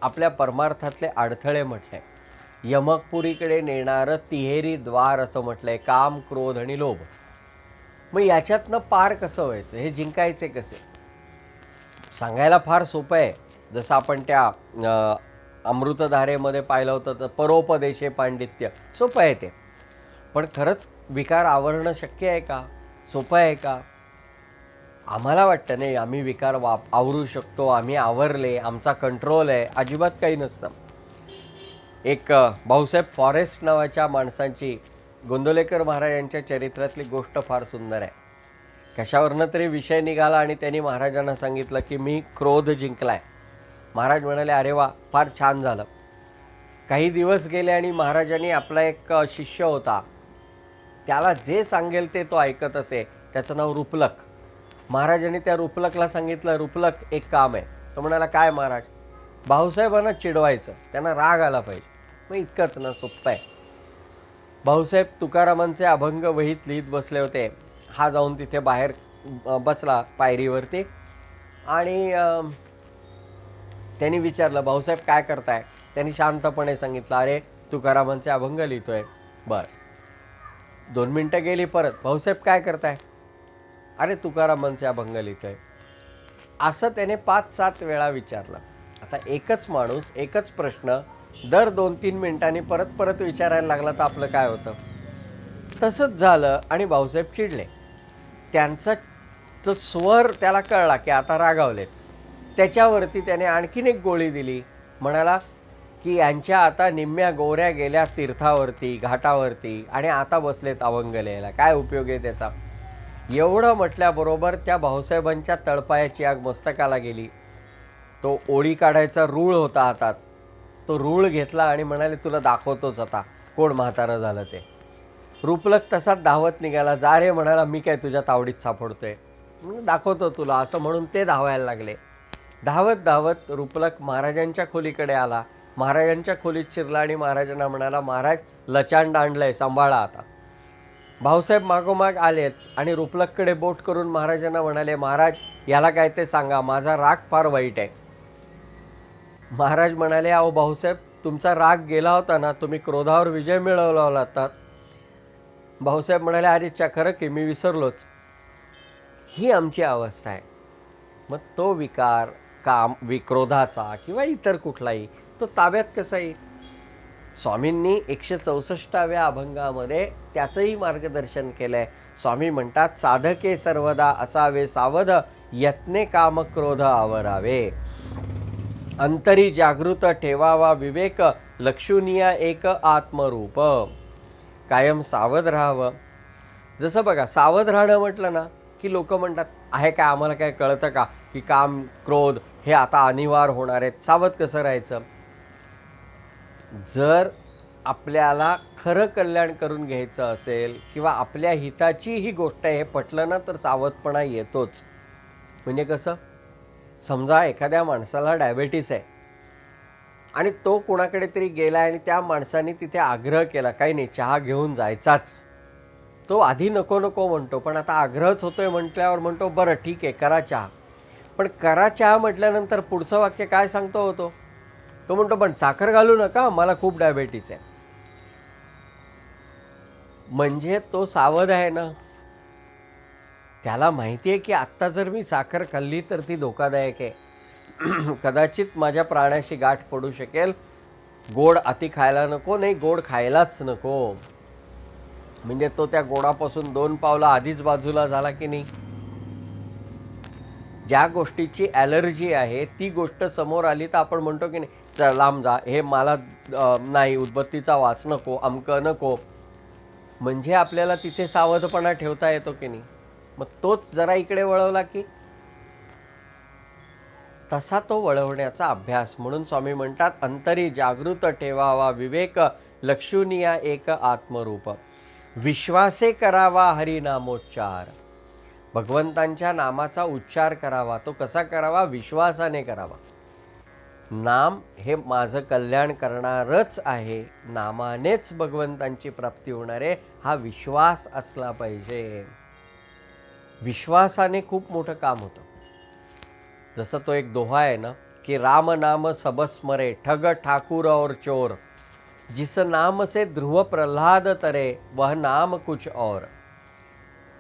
आपल्या परमार्थातले अडथळे म्हटले. यमकपुरीकडे नेणारं तिहेरी द्वार असं म्हटलंय, काम, क्रोध आणि लोभ. मग याच्यातनं पार कसं व्हायचं? हे जिंकायचे कसे? सांगायला फार सोपं आहे. जसं आपण त्या अमृतधारेमध्ये पाहिलं होतं, तर परोपदेशे पांडित्य, सोपं आहे ते. पण खरंच विकार आवरणं शक्य आहे का? सोपं आहे का? आम्हाला वाटतं नाही आम्ही विकार आवरू शकतो, आम्ही आवरले, आमचा कंट्रोल आहे. अजिबात काही नसतं. एक भाऊसाहेब फॉरेस्ट नावाच्या माणसांची गोंदवलेकर महाराजांच्या चरित्रातली गोष्ट फार सुंदर आहे. कशावरनं तरी विषय निघाला आणि त्यांनी महाराजांना सांगितलं की मी क्रोध जिंकलाय. महाराज म्हणाले, अरे वा, फार छान झालं. काही दिवस गेले आणि महाराजांनी आपला एक शिष्य होता, त्याला जे सांगेल ते तो ऐकत असे. त्याचं नाव रुपलक. महाराजांनी त्या रुपलकला सांगितलं, रुपलक एक काम आहे. तो म्हणाला, काय महाराज? भाऊसाहेबांना चिडवायचं, त्यांना राग आला पाहिजे. मग इतकंच ना, सोप्पं आहे. भाऊसाहेब तुकारामांचे अभंग वहीत लिहित बसले होते. हा जाऊन तिथे बाहेर बसला पायरीवरती आणि त्यांनी विचारलं, भाऊसाहेब काय करताय? त्यांनी शांतपणे सांगितलं, अरे तुकारामांचे अभंग लिहितोय. बरं. 2 मिनटं गेली, परत, भाऊसाहेब काय करताय? अरे तुकारामांचे अभंग लिहितोय. असं त्याने 5-7 वेळा विचारलं. आता एकच माणूस एकच प्रश्न दर 2-3 मिनिटांनी परत परत विचारायला लागला तर आपलं काय होतं? तसंच झालं आणि भाऊसाहेब चिडले. त्यांचा तो स्वर त्याला कळला की आता रागावलेत. त्याच्यावरती त्याने आणखीन एक गोळी दिली. म्हणाला की यांच्या आता निम्म्या गोऱ्या गेल्या तीर्थावरती, घाटावरती, आणि आता बसलेत अभंग लिहायला, काय उपयोग आहे त्याचा? एवढं म्हटल्याबरोबर त्या भाऊसाहेबांच्या तळपायाची आग मस्तकाला गेली. तो ओळी काढायचा रूळ होता हातात, तो रूळ घेतला आणि म्हणाले, तुला दाखवतोच आता कोण म्हातारं झालं ते. रुपलक तसाच धावत निघाला. जा रे, म्हणाला, मी काय तुझ्या तावडीत सापडतोय, दाखवतो तुला, असं म्हणून ते धावायला लागले. धावत धावत रुपलक महाराजांच्या खोलीकडे आला महाराजांच्या खोलीत शिरला आणि महाराजांना म्हणाला, महाराज लचांड आणलंय, सांभाळा आता. भाऊसाहेब मागोमाग आलेच आणि रुपलककडे बोट करून महाराजांना म्हणाले, महाराज याला काय ते सांगा, माझा राग फार वाईट आहे. महाराज म्हणाले, अहो भाऊसाहेब, तुमचा राग गेला होता ना, तुम्ही क्रोधावर विजय मिळवला होता. भाऊसाहेब म्हणाले, अरे खरं की मी विसरलोच. ही आमची अवस्था आहे. मग तो विकार, काम क्रोधाचा किंवा इतर कुठलाही, तो ताब्यात कसा येईल? स्वामींनी 164व्या अभंगामध्ये त्याचंही मार्गदर्शन केलं आहे. स्वामी म्हणतात, साधके सर्वदा असावे सावध, यत्ने काम क्रोध आवरावे. अंतरी जागृत ठेवावा विवेक, लक्षुनिया एक आत्मरूप. कायम सावध राहावं. जसं बघा, सावध राहणं म्हटलं ना की लोक म्हणतात, आहे काय, आम्हाला काय कळतं का की काम क्रोध हे आता अनिवार्य होणार आहेत, सावध कसं राहायचं? जर आपल्याला खरं कल्याण करून घ्यायचं असेल किंवा आपल्या हिताची ही गोष्ट आहे, हे पटलं ना तर सावधपणा येतोच. म्हणजे कसं, समजा एखाद्या माणसाला डायबेटीस आहे आणि तो कोणाकडे तरी गेला आणि त्या माणसाने तिथे आग्रह केला, काही नाही चहा घेऊन जायचाच. तो आधी नको नको म्हणतो, पण आता आग्रहच होतोय म्हटल्यावर म्हणतो, बरं ठीक आहे करा चहा. पण करा चहा म्हटल्यानंतर पुढचं वाक्य काय सांगतो होतो? तो म्हणतो, पण साखर घालू नका, मला खूप डायबेटीस आहे. म्हणजे तो सावध आहे ना, त्याला माहिती आहे की आत्ता जर मी साखर खाल्ली तर ती धोकादायक आहे. कदाचित माझ्या प्राण्याशी गाठ पडू शकेल. गोड अति खायला नको, नाही गोड खायलाच नको. म्हणजे तो त्या गोडापासून 2 पावलं आधीच बाजूला झाला की नाही. ज्या गोष्टीची ॲलर्जी आहे ती गोष्ट समोर आली तर आपण म्हणतो की नाही, लांब जा, हे मला नाही, उदबत्तीचा वास नको, अमकं नको. म्हणजे आपल्याला तिथे सावधपणा ठेवता येतो की नाही. मग तोच जरा इकडे वळवला की तसा तो वळवण्याचा अभ्यास. म्हणून स्वामी म्हणतात, अंतरी जागृत ठेवावा विवेक, लक्षुनिया एक आत्मरूप. विश्वासे करावा हरिनामोच्चार. भगवंतांच्या नामाचा उच्चार करावा. तो कसा करावा? विश्वासाने करावा. नाम हे माझं कल्याण करणारच आहे, नामानेच भगवंतांची प्राप्ती होणार आहे, हा विश्वास असला पाहिजे. विश्वासाने खूप मोठं काम होतं. जसं तो एक दोहा आहे ना की राम नाम सबस्मरे, ठग ठाकुर और चोर, जिस नाम से ध्रुव प्रल्हाद तरे, वह नाम कुछ और.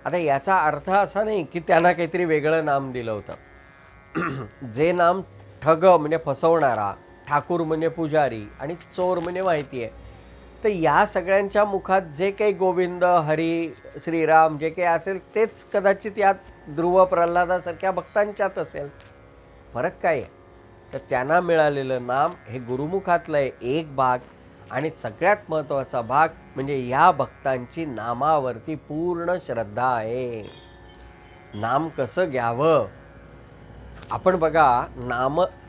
आता याचा अर्थ असा नाही की त्यांना काहीतरी वेगळं नाम दिलं होतं. जे नाम ठग म्हणजे फसवणारा, ठाकूर म्हणजे पुजारी आणि चोर म्हणजे माहिती आहे, तर या सगळ्यांच्या मुखात जे काही गोविंद, हरी, श्रीराम जे काही असेल तेच कदाचित यात ध्रुव प्रल्हादासारख्या भक्तांच्यात असेल. फरक काय आहे? तर त्यांना मिळालेलं नाम हे गुरुमुखातलं एक भाग आणि सगळ्यात महत्त्वाचा भाग म्हणजे या भक्तांची नामावरती पूर्ण श्रद्धा आहे. नाम कसं घ्यावं? आपण बघा,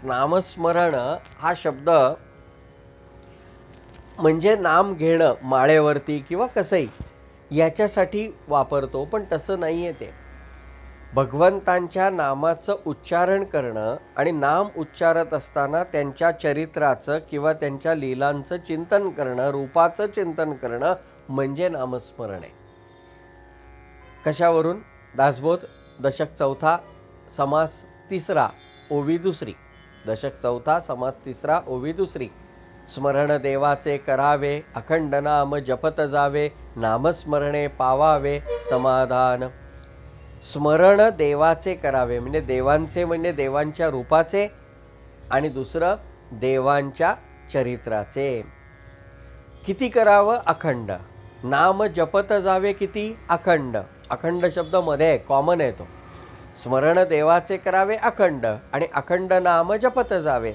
नामस्मरण हा शब्द म्हणजे नाम घेणं माळेवरती किंवा कसंही याच्यासाठी वापरतो, पण तसं नाही आहे. ते भगवंतांच्या नामाचं उच्चारण करणं आणि नाम उच्चारत असताना त्यांच्या चरित्राचं किंवा त्यांच्या लीलांचं चिंतन करणं, रूपाचं चिंतन करणं म्हणजे नामस्मरण आहे. कशावरून? दासबोध दशक 4 समास 3 ओवी 2. दशक 4 समास 3 ओवी 2. स्मरण देवाचे करावे, अखंड नाम जपत जावे, नामस्मरणे पावावे समाधान. स्मरण देवाचे करावे म्हणजे देवांचे म्हणजे देवांच्या रूपाचे, आणि दुसरं देवांच्या चरित्राचे. किती करावं? अखंड. नाम जपत जावे किती? अखंड. अखंड शब्द मध्ये आहे, कॉमन आहे तो. स्मरण देवाचे करावे अखंड आणि अखंड नाम जपत जावे.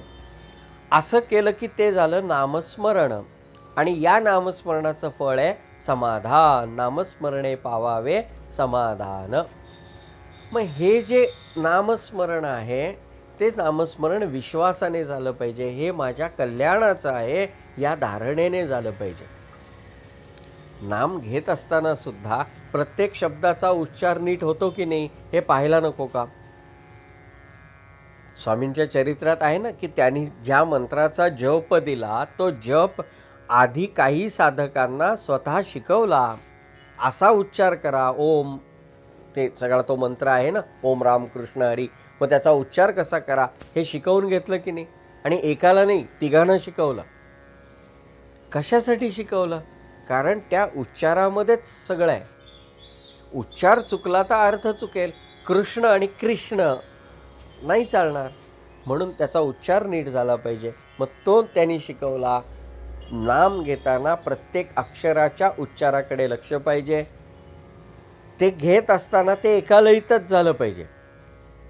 असं केलं की ते झालं नामस्मरण, आणि या नामस्मरणाचं फळ आहे समाधान. नामस्मरणे पावावे समाधान. मग हे जे नामस्मरण आहे ते नामस्मरण विश्वासाने झालं पाहिजे. हे माझ्या कल्याणाचं आहे या धारणेने झालं पाहिजे. नाम घेत असताना सुद्धा प्रत्येक शब्दाचा उच्चार नीट होतो की नाही हे पाहायला नको का? स्वामींच्या चरित्रात आहे ना की त्यांनी ज्या मंत्राचा जप दिला तो जप आधी काही साधकांना स्वतः शिकवला. असा उच्चार करा, ओम, ते सगळा तो मंत्र आहे ना, ओम राम कृष्ण हरी, मग त्याचा उच्चार कसा करा हे शिकवून घेतलं की नाही. आणि एकाला नाही, तिघांना शिकवलं. कशासाठी शिकवलं? कारण त्या उच्चारामध्येच सगळं आहे. उच्चार चुकला तर अर्थ चुकेल. कृष्ण आणि कृष्ण नाही चालणार, म्हणून त्याचा उच्चार नीट झाला पाहिजे. मग तो त्यांनी शिकवला. नाम घेताना प्रत्येक अक्षराच्या उच्चाराकडे लक्ष पाहिजे. ते घेत असताना ते एका लयीतच झालं पाहिजे,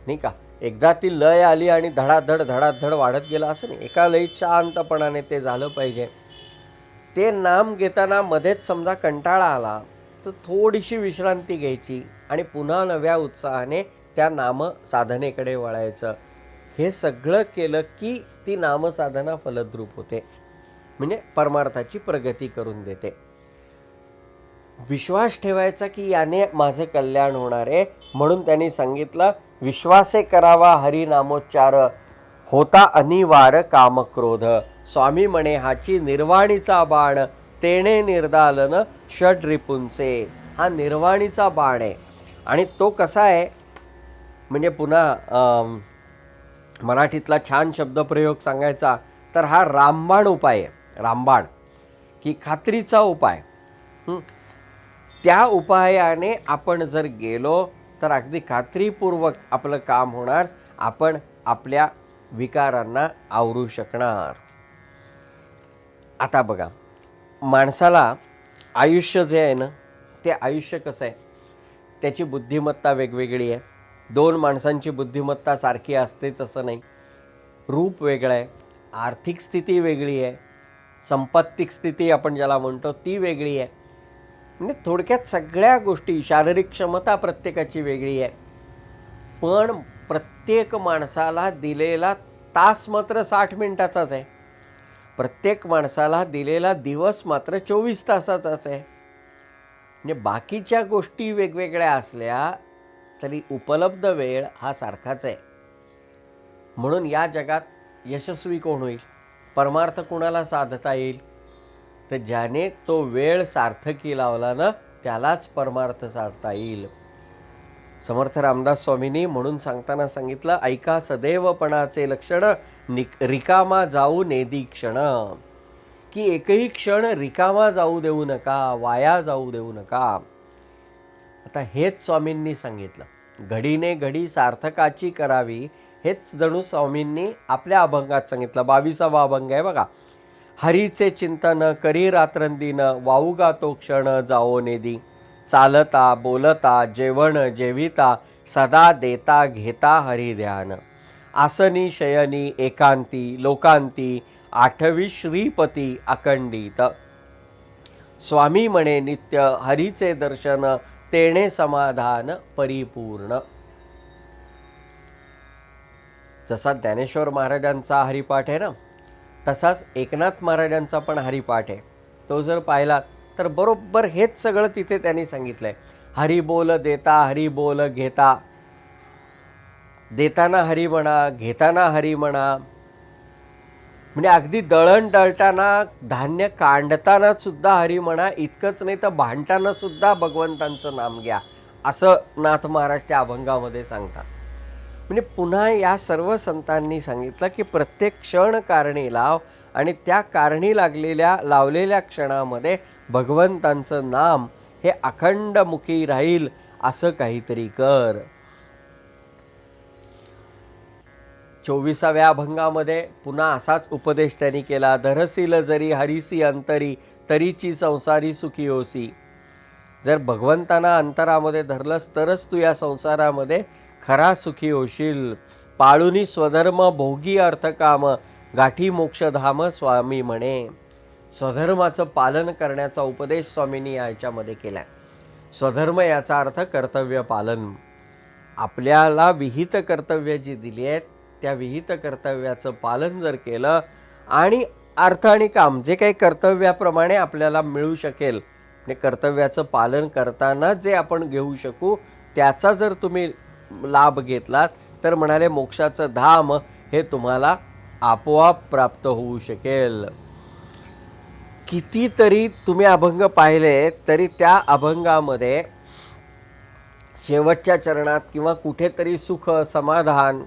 नाही का. एकदा ती लय आली आणि धडाधड वाढत गेला असं नाही. एका लयीत शांतपणाने ते झालं पाहिजे. ते नाम घेताना मध्येच समजा कंटाळा आला तर थोडीशी विश्रांती घ्यायची आणि पुन्हा नव्या उत्साहाने त्या नामसाधनेकडे वळायचं. हे सगळं केलं की ती नामसाधना फलद्रूप होते, म्हणजे परमार्थाची प्रगती करून देते. विश्वास ठेवायचा की याने माझं कल्याण होणार आहे, म्हणून त्यांनी सांगितलं, विश्वासे करावा हरी नामोच्चार, होता अनिवार्य कामक्रोध. स्वामी म्हणे हाची निर्वाणीचा बाण, तेणे निर्दालन षड रिपुंचे. हा निर्वाणीचा बाण आहे. आणि तो कसा आहे, म्हणजे पुन्हा मराठीतला छान शब्दप्रयोग सांगायचा तर हा रामबाण उपाय आहे. रामबाण की खात्रीचा उपाय. त्या उपायाने आपण जर गेलो तर अगदी खात्रीपूर्वक आपलं काम होणार. आपण आपल्या विकारांना आवरू शकणार. आता बघा, माणसाला आयुष्य जे आहे ना, ते आयुष्य कसं आहे, त्याची बुद्धिमत्ता वेगवेगळी आहे. दोन माणसांची बुद्धिमत्ता सारखी असतेच असं नाही. रूप वेगळं आहे, आर्थिक स्थिती वेगळी आहे, संपत्तिक स्थिती आपण ज्याला म्हणतो ती वेगळी आहे. म्हणजे थोडक्यात सगळ्या गोष्टी, शारीरिक क्षमता प्रत्येकाची वेगळी आहे. पण प्रत्येक माणसाला दिलेला तास मात्र 60 मिनिटाचाच आहे. प्रत्येक माणसाला दिलेला दिवस मात्र 24 तासाचाच आहे. म्हणजे बाकीच्या गोष्टी वेगवेगळ्या असल्या तरी उपलब्ध वेळ हा सारखाच आहे. म्हणून या जगात यशस्वी कोण होईल, परमार्थ कोणाला साधता येईल, तर ज्याने तो वेळ सार्थकी लावला ना त्यालाच परमार्थ साधता येईल. समर्थ रामदास स्वामींनी म्हणून सांगताना सांगितलं, ऐका सदैवपणाचे लक्षण, रिकामा जाऊ नेदी क्षण. की एकही क्षण रिकामा जाऊ देऊ नका, वाया जाऊ देऊ नका. आता हेच स्वामींनी सांगितलं. घडीने घडी सार्थकाची करावी, हेच जणू स्वामींनी आपल्या अभंगात सांगितलं. 22वा अभंग आहे बघा. हरीचे चिंतन करी रात्रंदिन, वाऊगा तो क्षण जाओ नेदी. चालता बोलता जेवण जेविता, सदा देता घेता हरी ध्यान. आसनी शयनी एकांती, लोकांती आठवी श्रीपती अखंडित. स्वामी म्हणे नित्य हरीचे दर्शन, तेणे समाधान परिपूर्ण. जसा ज्ञानेश्वर महाराजांचा हरिपाठ आहे ना, तसाच एकनाथ महाराजांचा पण हरिपाठ आहे. तो जर पाहिलात तर बरोबर हेच सगळं तिथे त्यांनी सांगितलंय. हरी बोल देता, हरी बोल घेता. देताना हरी म्हणा, घेताना हरी म्हणा. म्हणजे अगदी दळण दळताना, धान्य कांडताना सुद्धा हरी म्हणा. इतकंच नाही तर भांडताना सुद्धा भगवंतांचं नाम घ्या, असं नाथ महाराज त्या अभंगामध्ये सांगतात. म्हणजे पुन्हा या सर्व संतांनी सांगितलं की प्रत्येक क्षण कारणी लाव, आणि त्या कारणी लावलेल्या क्षणामध्ये भगवंतांचं नाम हे अखंडमुखी राहील असं काहीतरी कर. 24व्या अभंगामध्ये पुन्हा असाच उपदेश त्यांनी केला. धरसील जरी हरिसी अंतरी, तरीची संसारी सुखी होसी. जर भगवंतांना अंतरामध्ये धरलंस तरच तू या संसारामध्ये खरा सुखी होशील. पाळुनी स्वधर्म भोगी अर्थकाम, गाठी मोक्षधाम स्वामी म्हणे. स्वधर्माचं पालन करण्याचा उपदेश स्वामींनी याच्यामध्ये केला. स्वधर्म याचा अर्थ कर्तव्य पालन. आपल्याला विहित कर्तव्य जी दिली आहेत त्या विहित कर्तव्याचं पालन जर केलं, आणि अर्थ आणि काम जे काही कर्तव्याप्रमाणे आपल्याला मिळू शकेल, म्हणजे कर्तव्याचं पालन करताना जे आपण घेऊ शकू त्याचा जर तुम्ही लाभ घेतलात तर म्हणाले मोक्षाचं धाम हे तुम्हाला आपोआप प्राप्त होऊ शकेल. कितीतरी तुम्ही अभंग पाहिले तरी त्या अभंगामध्ये शेवटच्या चरणात किंवा कुठेतरी सुख, समाधान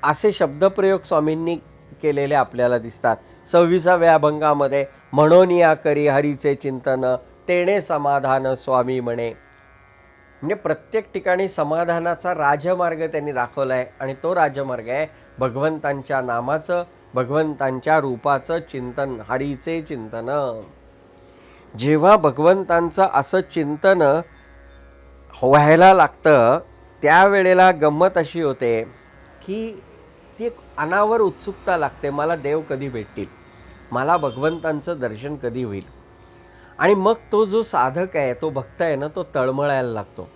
असे शब्दप्रयोग स्वामींनी केलेले आपल्याला दिसतात. 26व्या अभंगामध्ये म्हणून या करी हरीचे चिंतन, तेणे समाधान स्वामी म्हणे. म्हणजे प्रत्येक ठिकाणी समाधानाचा राजमार्ग त्यांनी दाखवला आहे आणि तो राजमार्ग आहे भगवंतांच्या नामाचं, भगवंतांच्या रूपाचं चिंतन, हरीचे चिंतन. जेव्हा भगवंतांचं असं चिंतन व्हायला लागतं त्यावेळेला गंमत अशी होते की ती एक अनावर उत्सुकता लागते, मला देव कधी भेटतील, मला भगवंतांचं दर्शन कधी होईल. आणि मग तो जो साधक आहे, तो भक्त आहे ना, तो तळमळायला लागतो.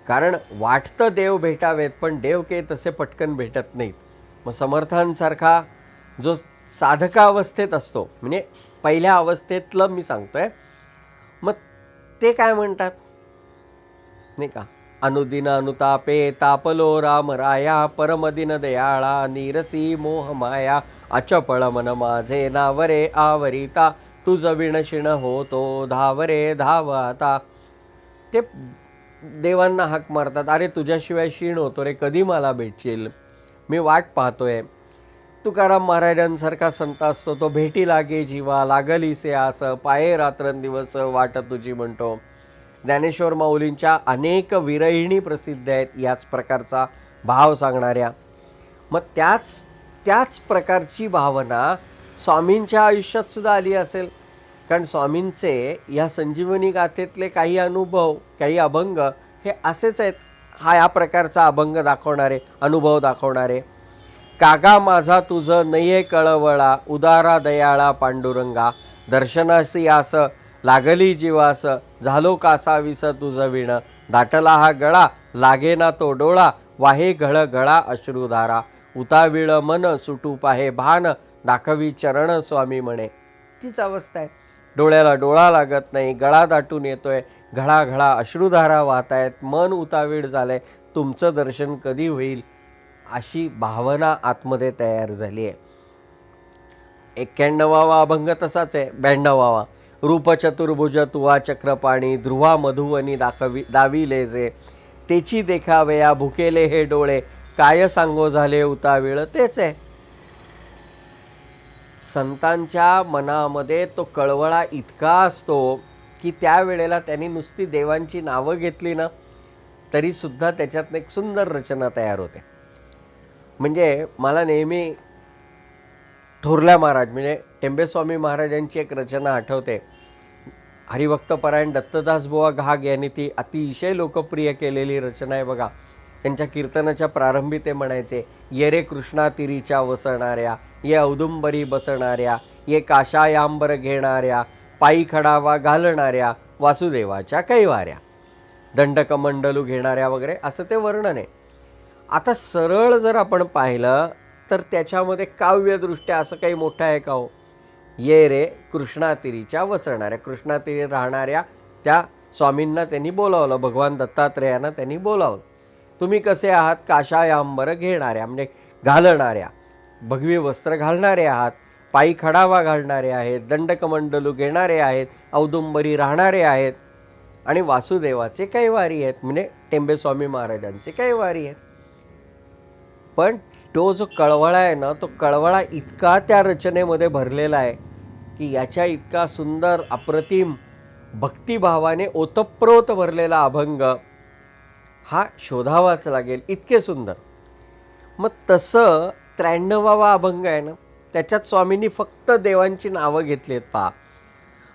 कारण वाटतं देव भेटावेत पण देव काही तसे पटकन भेटत नाहीत. मग समर्थांसारखा जो साधकावस्थेत असतो, म्हणजे पहिल्या अवस्थेतलं मी सांगतोय, मग ते काय म्हणतात नाही का, अनुदिन अनुतापे तापलो राम राया, परमदिन दयाळा नीरसी मोह माया, अचपळ मन माझे नावरे आवरिता, तुझ विणशिण होतो धावरे धाव आता. ते देवांना हाक मारतात, अरे तुझ्याशिवाय क्षीण होतो रे, कधी मला भेटशील, मी वाट पाहतोय. तुकाराम महाराजांसारखा संत असतो तो भेटी लागे जीवा, लागलीसे आस, पाये रात्रंदिवस वाट तुझी म्हणतो. ज्ञानेश्वर माऊलींच्या अनेक विरहिणी प्रसिद्ध आहेत याच प्रकारचा भाव सांगणाऱ्या. मग त्याच प्रकारची भावना स्वामींच्या आयुष्यात सुद्धा आली असेल. कारण स्वामींचे या संजीवनी गाथेतले काही अनुभव, काही अभंग हे असेच आहेत, या प्रकारचा अभंग दाखवणारे, अनुभव दाखवणारे. कागा माझा तुझ नये कळवळा, उदारा दयाळा पांडुरंगा, दर्शनासी आस लागली जीवास, झालो कासावीस तुझ विण, दाटला हा गळा लागे ना तो डोळा, वाहे घळ गळा अश्रुधारा, उताविळ मन सुटू पाहे भान, दाखवी चरण स्वामी म्हणे. तीच अवस्था आहे, डोळ्याला डोळा लागत नाही, गळा दाटून येतोय, घळाघळा अश्रुधारा वाहत आहेत, मन उतावीळ झालंय, तुमचं दर्शन कधी होईल अशी भावना आतमध्ये तयार झाली आहे. 91वा अभंग तसाच आहे. 92वा रूप चतुर्भुज तुवा चक्रपाणी, ध्रुवा मधुवनी दाविले जे, तेची देखावया भुकेले हे डोळे, काय सांगो झाले उतावीळ. तेच आहे, संतांच्या मनामध्ये तो कळवळा इतका असतो की त्यावेळेला त्यांनी नुसती देवांची नावं घेतली ना तरी सुद्धा त्याच्यातनं एक सुंदर रचना तयार होते. म्हणजे मला नेहमी थोरल्या महाराज म्हणजे टेंबेस्वामी महाराजांची एक रचना आठवते. हरिभक्तपरायण दत्तदास बुवा घाग यांनी ती अतिशय लोकप्रिय केलेली रचना आहे बघा. त्यांच्या कीर्तनाच्या प्रारंभी ते म्हणायचे, ये रे कृष्णा तिरीच्या वसणाऱ्या, ये औदुंबरी बसणाऱ्या, ये काशायांबर घेणाऱ्या, पायी खडावा घालणाऱ्या, वासुदेवाच्या कैवाऱ्या, दंडकमंडलू घेणाऱ्या वगैरे असं ते वर्णन आहे. आता सरळ जर आपण पाहिलं तर त्याच्यामध्ये काव्यदृष्ट्या असं काही मोठं आहे का हो. ये रे कृष्णातिरीच्या वसणाऱ्या, कृष्णातिरी राहणाऱ्या त्या स्वामींना त्यांनी बोलावलं, भगवान दत्तात्रेयांना त्यांनी बोलावलं. तुम्ही कसे आहात, काशायांबर घेणाऱ्या म्हणजे घालणाऱ्या, भगवी वस्त्र घालणारे आहात, पायी खडावा घालणारे आहेत, दंडकमंडलू घेणारे आहेत, औदुंबरी राहणारे आहेत आणि वासुदेवाचे कैवारी आहेत म्हणजे टेंबेस्वामी महाराजांचे कैवारी आहेत. पण तो जो कळवळा आहे ना, तो कळवळा इतका त्या रचनेमध्ये भरलेला आहे की याच्या इतका सुंदर अप्रतिम भक्तिभावाने ओतप्रोत भरलेला अभंग हा शोधावाच लागेल, इतके सुंदर. मग तसं 93वा अभंग आहे ना, त्याच्यात स्वामींनी फक्त देवांची नावं घेतली आहेत पहा.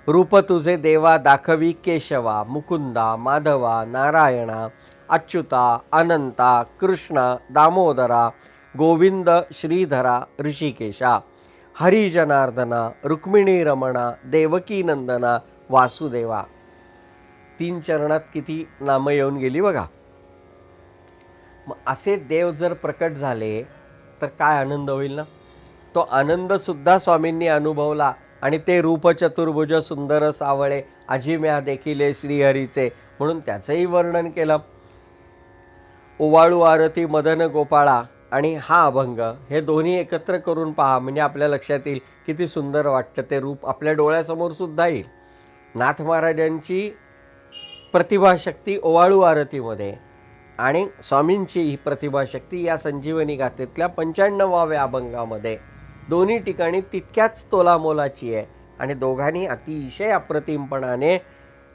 रूप तुझे देवा दाखवी केशवा, मुकुंदा माधवा नारायणा, अच्युता अनंता कृष्णा दामोदरा, गोविंद श्रीधरा ऋषिकेशा, हरी जनार्दना रुक्मिणी रमणा, देवकी नंदना वासुदेवा. 3 चरणात किती नामं येऊन गेली बघा. मग असे देव जर प्रकट झाले तर काय आनंद होईल ना. तो आनंद सुद्धा स्वामींनी अनुभवला आणि ते रूप चतुर्भुज सुंदर सावळे अजिम्या देखिले श्रीहरीचे म्हणून त्याचंही वर्णन केलं. ओवाळू आरती मदन गोपाळा आणि हा अभंग हे दोन्ही एकत्र करून पहा, म्हणजे आपल्या लक्षात येईल किती सुंदर वाटतं ते रूप आपल्या डोळ्यासमोर सुद्धा येईल. नाथ महाराजांची प्रतिभाशक्ती ओवाळू आरतीमध्ये आणि स्वामींची ही प्रतिभाशक्ती या संजीवनी गाथेतल्या 95व्या अभंगामध्ये दोन्ही ठिकाणी तितक्याच तोलामोलाची आहे. आणि दोघांनी अतिशय अप्रतिमपणाने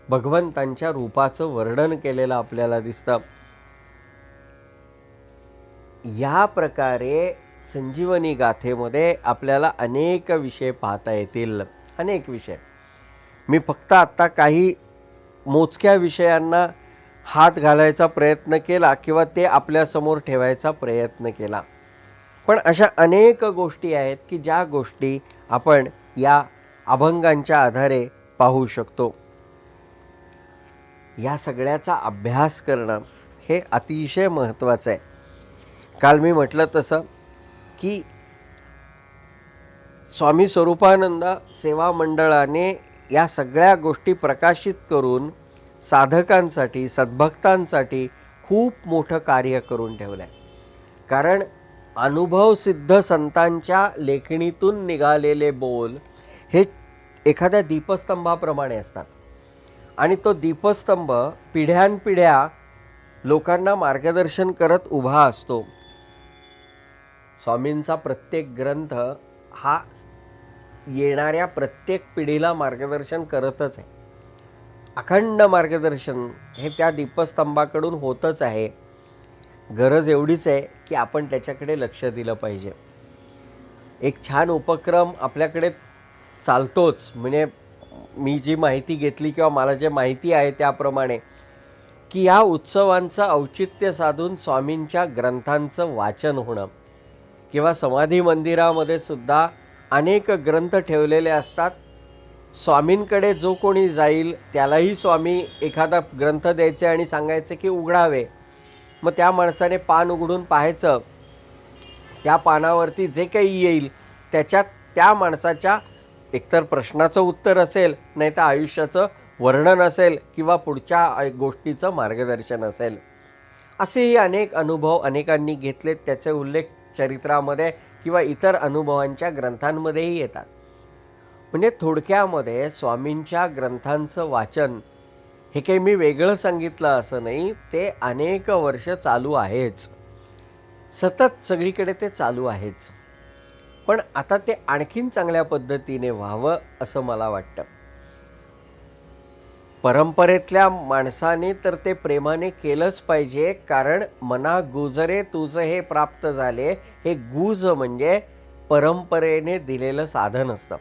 भगवंतांच्या रूपाचं वर्णन केलेलं आपल्याला दिसतं. या प्रकारे संजीवनी गाथेमध्ये आपल्याला अनेक विषय पाहता येतील, अनेक विषय. मी फक्त आत्ता काही मोजक्या विषयांना हात घालायचा प्रयत्न केला किंवा ते आपल्यासमोर ठेवायचा प्रयत्न केला. पण अशा अनेक गोष्टी आहेत की ज्या गोष्टी आपण या अभंगांच्या आधारे पाहू शकतो. या सगळ्याचा अभ्यास करणं हे अतिशय महत्त्वाचं आहे. काल मी म्हटलं तसं की स्वामी स्वरूपानंद सेवा मंडळाने या सगळ्या गोष्टी प्रकाशित करून साधकांसाठी, सद्भक्तांसाठी खूप मोठं कार्य करून ठेवलं आहे. कारण अनुभवसिद्ध संतांच्या लेखणीतून निघालेले बोल हे एखाद्या दीपस्तंभाप्रमाणे असतात आणि तो दीपस्तंभ पिढ्यानपिढ्या लोकांना मार्गदर्शन करत उभा असतो. स्वामींचा प्रत्येक ग्रंथ हा येणाऱ्या प्रत्येक पिढीला मार्गदर्शन करतच आहे. अखंड मार्गदर्शन हे त्या दीपस्तंभाकडून होतच आहे. गरज एवढीच आहे की आपण त्याच्याकडे लक्ष दिलं पाहिजे. एक छान उपक्रम आपल्याकडे चालतोच, म्हणजे मी जी माहिती घेतली किंवा मला जे माहिती आहे त्याप्रमाणे की या उत्सवांचं औचित्य साधून स्वामींच्या ग्रंथांचं वाचन होणं किंवा समाधी मंदिरामध्ये सुद्धा अनेक ग्रंथ ठेवलेले असतात. स्वामींकडे जो कोणी जाईल त्यालाही स्वामी एखादा ग्रंथ द्यायचे आणि सांगायचे की उघडावे. मग त्या माणसाने पान उघडून पाहायचं, त्या पानावरती जे काही येईल त्याच्यात त्या माणसाच्या एकतर प्रश्नाचं उत्तर असेल, नाही तर आयुष्याचं वर्णन असेल किंवा पुढच्या गोष्टीचं मार्गदर्शन असेल. असेही अनेक अनुभव अनेकांनी घेतलेत. त्याचे उल्लेख चरित्रामध्ये किंवा इतर अनुभवांच्या ग्रंथांमध्येही येतात. म्हणजे थोडक्यामध्ये स्वामींच्या ग्रंथांचं वाचन हे काही मी वेगळं सांगितलं असं नाही, ते अनेक वर्ष चालू आहेच, सतत सगळीकडे ते चालू आहेच. पण आता ते आणखीन चांगल्या पद्धतीने व्हावं असं मला वाटतं. परंपरेतल्या माणसाने तर ते प्रेमाने केलंच पाहिजे, कारण मना गुजरे तुझ हे प्राप्त झाले. हे गुज म्हणजे परंपरेने दिलेलं साधन असतं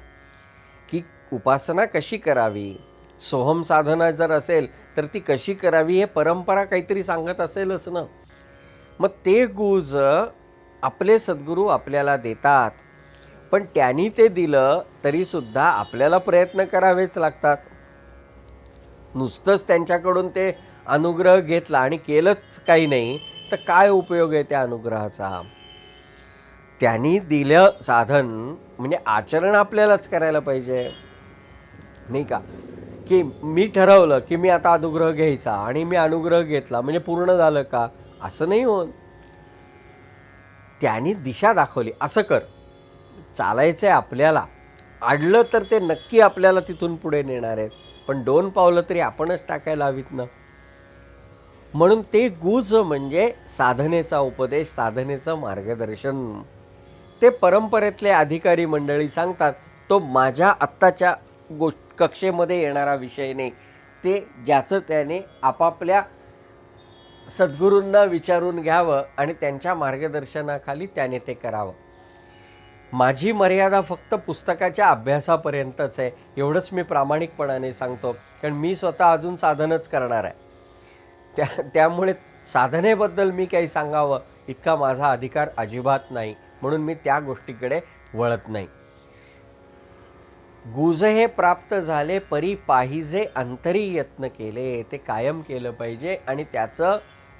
की उपासना कशी करावी, सोहम साधना जर असेल तर ती कशी करावी हे परंपरा काहीतरी सांगत असेलच ना. मग ते गुज आपले सद्गुरू आपल्याला देतात, पण त्यांनी ते दिलं तरीसुद्धा आपल्याला प्रयत्न करावेच लागतात. नुसतंच त्यांच्याकडून ते अनुग्रह घेतला आणि केलंच काही नाही तर काय उपयोग आहे त्या अनुग्रहाचा. त्यांनी दिलं साधन म्हणजे आचरण आपल्यालाच करायला पाहिजे, नाही का. की मी ठरवलं की मी आता अनुग्रह घ्यायचा आणि मी अनुग्रह घेतला म्हणजे पूर्ण झालं का, असं नाही होत. त्यांनी दिशा दाखवली, असं कर. चालायचं आहे आपल्याला, अडलं तर ते नक्की आपल्याला तिथून पुढे नेणार आहेत, पण 2 पावलं तरी आपणच टाकायला हवीत ना. म्हणून ते गुज म्हणजे साधनेचा उपदेश, साधनेचं मार्गदर्शन. ते परंपरेतले अधिकारी मंडळी सांगतात, तो माझ्या आत्ताच्या कक्षेमध्ये येणारा विषय नाही. ते ज्याचं त्याने आपापल्या सद्गुरूंना विचारून घ्यावं आणि त्यांच्या मार्गदर्शनाखाली त्याने ते करावं. माझी मर्यादा फक्त पुस्तकाच्या अभ्यासापर्यंतच आहे, एवढंच मी प्रामाणिकपणाने सांगतो. कारण मी स्वतः अजून साधनच करणार आहे. त्यामुळे साधनेबद्दल मी काही सांगावं इतका माझा अधिकार अजिबात नाही, म्हणून मी त्या गोष्टीकडे वळत नाही. गुज हे प्राप्त झाले परी पाहिजे अंतरी यत्न केले. ते कायम केलं पाहिजे आणि त्याचं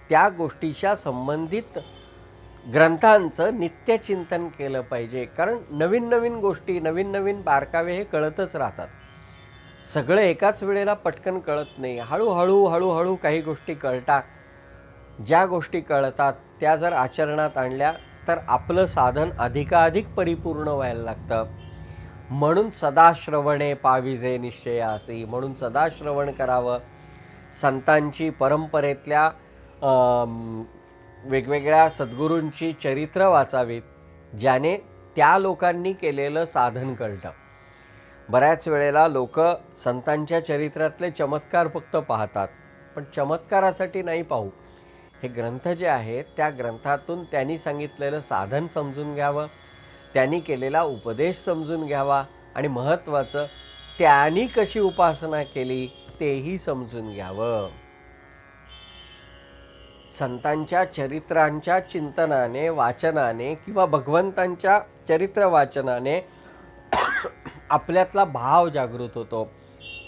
त्या गोष्टीच्या संबंधित ग्रंथांचं नित्यचिंतन केलं पाहिजे. कारण नवीन नवीन गोष्टी, नवीन नवीन बारकावे हे कळतच राहतात. सगळं एकाच वेळेला पटकन कळत नाही. हळूहळू काही गोष्टी कळतात. ज्या गोष्टी कळतात त्या जर आचरणात आणल्या तर आपलं साधन अधिकाधिक परिपूर्ण व्हायला लागतं. म्हणून सदा श्रवणे पाविजे निश्चयासी, म्हणून सदा श्रवण करावं. संतांची परंपरेतल्या वेगवेगळ्या सद्गुरूंची चरित्र वाचावीत, ज्याने त्या लोकांनी केलेलं साधन कळतं. बऱ्याच वेळेला लोक संतांच्या चरित्रातले चमत्कार फक्त पाहतात, पण चमत्कारासाठी नाही पाहू. हे ग्रंथ जे आहेत त्या ग्रंथातून त्यांनी सांगितलेलं साधन समजून घ्यावं, त्यांनी केलेला उपदेश समजून घ्यावा, आणि महत्त्वाचं त्यांनी कशी उपासना केली तेही समजून घ्यावं. संतांच्या चरित्रांच्या चिंतनाने, वाचनाने किंवा भगवंतांच्या चरित्र वाचनाने आपल्यातला भाव जागृत होतो.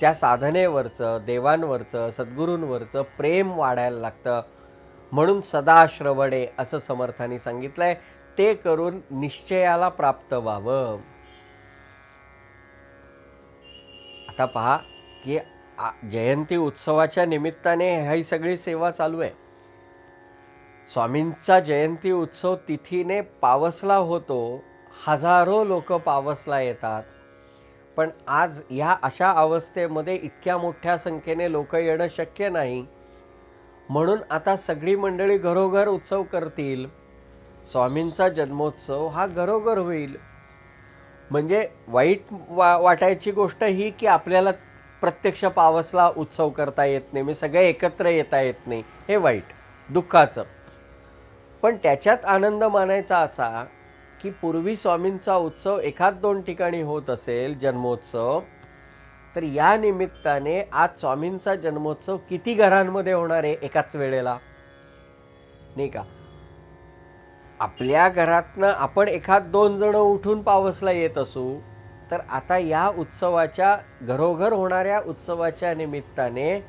त्या साधनेवरचं, देवांवरचं, सद्गुरूंवरचं प्रेम वाढायला लागतं. म्हणून सदा श्रवणे असं समर्थांनी सांगितलंय. ते करून निश्चयाला प्राप्त व्हावं. आता पहा की जयंती उत्सवाच्या निमित्ताने ही सगळी सेवा चालू आहे. स्वामींचा जयंती उत्सव तिथीने पावसला होतो, हजारो लोक पावसला येतात. पण आज ह्या अशा अवस्थेमध्ये इतक्या मोठ्या संख्येने लोक येणं शक्य नाही. म्हणून आता सगळी मंडळी घरोघर उत्सव करतील. स्वामींचा जन्मोत्सव हा घरोघर होईल. म्हणजे वाईट वाटायची गोष्ट ही की आपल्याला प्रत्यक्ष पावसला उत्सव करता येत नाही, मी सगळे एकत्र येता येत नाही, हे वाईट, दुःखाचं. पण त्याच्यात आनंद मानायचा असा की पूर्वी स्वामींचा उत्सव एखाद दोन ठिकाणी होत असेल जन्मोत्सव, तर या निमित्ताने आज स्वामींचा जन्मोत्सव किती घरांमध्ये होणार आहे एकाच वेळेला, नाही का? आपल्या घरातनं आपण एखाद दोन जण उठून पावसला येत असू, तर आता या उत्सवाच्या घरोघर होणाऱ्या उत्सवाच्या निमित्ताने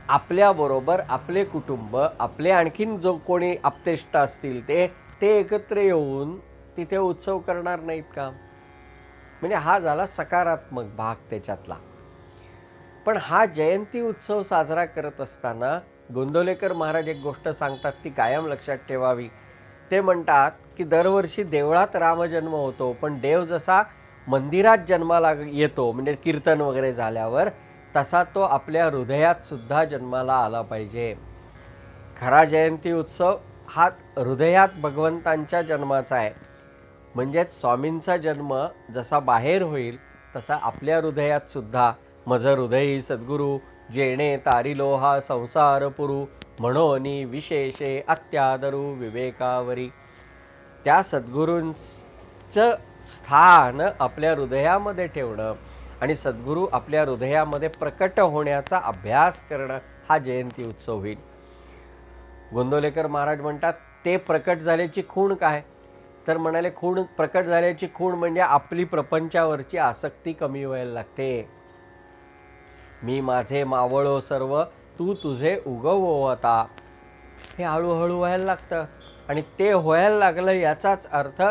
आपल्याबरोबर आपले कुटुंब, आपले आणखीन जो कोणी आप्तेष्ट असतील ते एकत्र येऊन तिथे उत्सव करणार नाहीत का? म्हणजे हा झाला सकारात्मक भाग त्याच्यातला. पण हा जयंती उत्सव साजरा करत असताना गोंदवलेकर महाराज एक गोष्ट सांगतात, ती कायम लक्षात ठेवावी. ते म्हणतात की दरवर्षी देवळात रामजन्म होतो, पण देव जसा मंदिरात जन्माला येतो म्हणजे कीर्तन वगैरे झाल्यावर, तसा तो आपल्या हृदयात सुद्धा जन्माला आला पाहिजे. खरा जयंती उत्सव हा हृदयात भगवंतांच्या जन्माचा आहे. म्हणजेच स्वामींचा जन्म जसा बाहेर होईल तसा आपल्या हृदयात सुद्धा मज हृदयी सद्गुरू जेणे तारिलो हा संसार पुरू म्हणोनी विशेषे अत्यादरू विवेकावरी. त्या सद्गुरूंचं स्थान आपल्या हृदयामध्ये ठेवणं आणि सद्गुरू आपल्या हृदयामध्ये प्रकट होण्याचा अभ्यास करणं हा जयंती उत्सव होईल. गोंदवलेकर महाराज म्हणतात ते प्रकट झाल्याची खूण काय? तर म्हणाले खूण प्रकट झाल्याची खूण म्हणजे आपली प्रपंचावरची आसक्ती कमी व्हायला लागते. मी माझे मावळो सर्व तू तुझे उगवो आता, हे हळूहळू व्हायला लागतं. आणि ते व्हायला लागलं याचाच अर्थ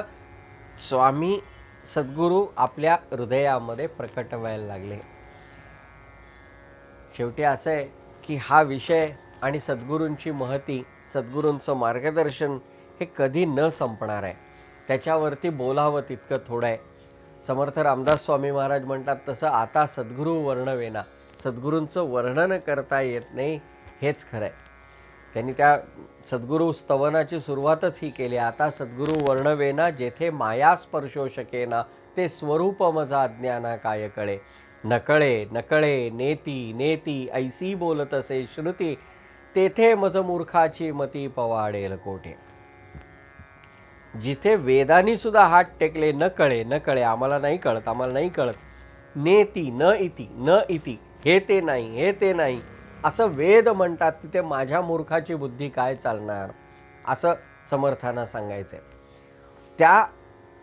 स्वामी सद्गुरू आपल्या हृदयामध्ये प्रकट व्हायला लागले. शेवटी असं आहे की हा विषय आणि सद्गुरूंची महती, सद्गुरूंचं मार्गदर्शन हे कधी न संपणार आहे. त्याच्यावरती बोलावं तितकं थोडं आहे. समर्थ रामदास स्वामी महाराज म्हणतात तसं आता सद्गुरू वर्णवेना, सद्गुरूंचं वर्णन करता येत नाही, हेच खरं आहे. त्यांनी त्या सद्गुरू स्तवनाची सुरुवातच ही केली. आता सद्गुरू वर्णवेना जेथे माया स्पर्शो शकेना, ते स्वरूप मजा अज्ञाना काय कळे. नकळे नकळे नेती नेती ऐसी बोलतसे श्रुती, तेथे मज मूर्खाची मती पवाडेल कोठे. जिथे वेदांनी सुद्धा हात टेकले, न कळे न कळे, आम्हाला नाही कळत, आम्हाला नाही कळत. नेती न इति न इति, हे ते नाही, हे ते नाही असं वेद म्हणतात, तिथे माझ्या मूर्खाची बुद्धी काय चालणार, असं समर्थांना सांगायचंय. त्या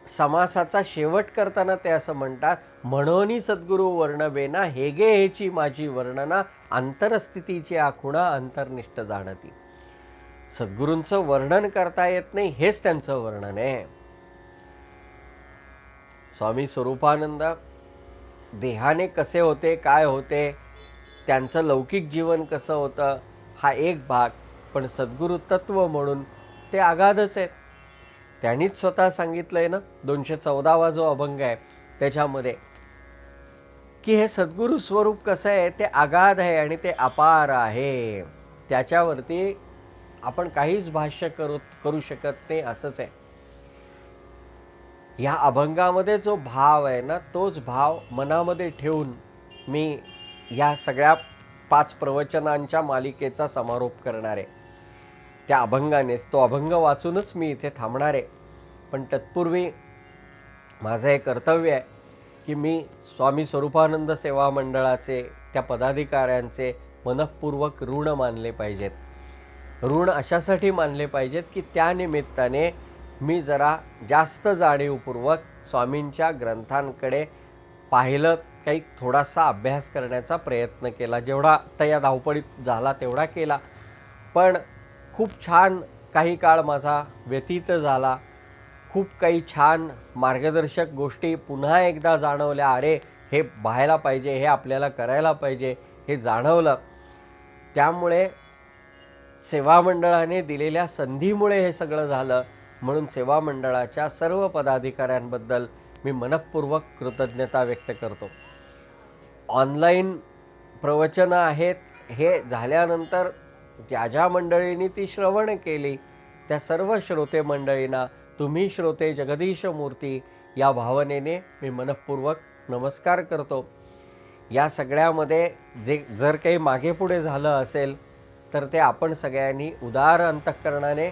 समासाचा शेवट करताना ते असं म्हणतात, म्हणोनी सद्गुरू वर्णवेना हेगे हेची माझी वर्णना, अंतरस्थितीची आखुणा अंतर्निष्ठ जाणती. सद्गुरूंचं वर्णन करता येत नाही, हेच त्यांचं वर्णन आहे. स्वामी स्वरूपानंद देहाने कसे होते, काय होते, त्यांचं लौकिक जीवन कसं होतं, हा एक भाग. पण सद्गुरु तत्व म्हणून ते अगाधच आहेत. त्यांनीच स्वतः सांगितलंय ना 214वा जो अभंग आहे त्याच्यामध्ये, की हे सद्गुरु स्वरूप कसं आहे, ते अगाध आहे आणि ते अपार आहे. त्याच्यावरती आपण काहीच भाष्य करू शकत नाही, असंच आहे. या अभंगामध्ये जो भाव आहे ना, तोच भाव मनामध्ये ठेवून मी या सगळ्या 5 प्रवचनांच्या मालिकेचा समारोप करणार आहे. त्या अभंगानेच, तो अभंग वाचूनच मी इथे थांबणार आहे. पण तत्पूर्वी माझं हे कर्तव्य आहे की मी स्वामी स्वरूपानंद सेवा मंडळाचे त्या पदाधिकाऱ्यांचे मनःपूर्वक ऋण मानले पाहिजेत. ऋण अशासाठी मानले पाहिजेत की त्या निमित्ताने मी जरा जास्त जाणीवपूर्वक स्वामींच्या ग्रंथांकडे पाहिलं, काही थोडासा अभ्यास करण्याचा प्रयत्न केला. जेवढा आता या धावपळीत झाला तेवढा केला, पण खूप छान काही काळ माझा व्यतीत झाला. खूप काही छान मार्गदर्शक गोष्टी पुन्हा एकदा जाणवल्या. अरे, हे पाहायला पाहिजे, हे आपल्याला करायला पाहिजे, हे जाणवलं. त्यामुळे सेवा मंडळाने दिलेल्या संधीमुळे हे सगळं झालं. म्हणून सेवा मंडळाच्या सर्व पदाधिकाऱ्यांबद्दल मी मनःपूर्वक कृतज्ञता व्यक्त करतो. ऑनलाईन प्रवचनं आहेत, हे झाल्यानंतर ज्या ज्या मंडळींनी ती श्रवण केली त्या सर्व श्रोते मंडळींना, तुम्ही श्रोते जगदीश मूर्ती या भावनेने मी मनःपूर्वक नमस्कार करतो. या सगळ्यामध्ये जर काही मागे पुढे झालं असेल तर ते आपण सगळ्यांनी उदार अंतःकरणाने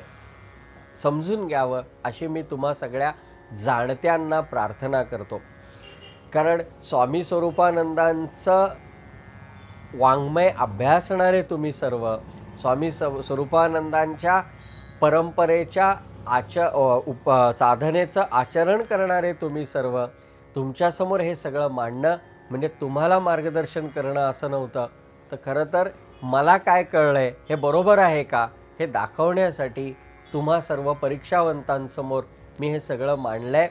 समजून घ्यावं, अशी मी तुम्हा सगळ्या जाणत्यांना प्रार्थना करतो. कारण स्वामी स्वरूपानंदांचं वाङ्मय अभ्यासणारे तुम्ही सर्व, स्वामी स्वरूपानंदांच्या परंपरेच्या साधनेचं आचरण करणारे तुम्ही सर्व, तुमच्यासमोर हे सगळं मांडणं म्हणजे तुम्हाला मार्गदर्शन करणं असं नव्हतं. तर खरं तर मला काय कळलंय, हे बरोबर आहे का, हे दाखवण्यासाठी तुम्हा सर्व परीक्षावंतांसमोर मी हे सगळं मांडलंय.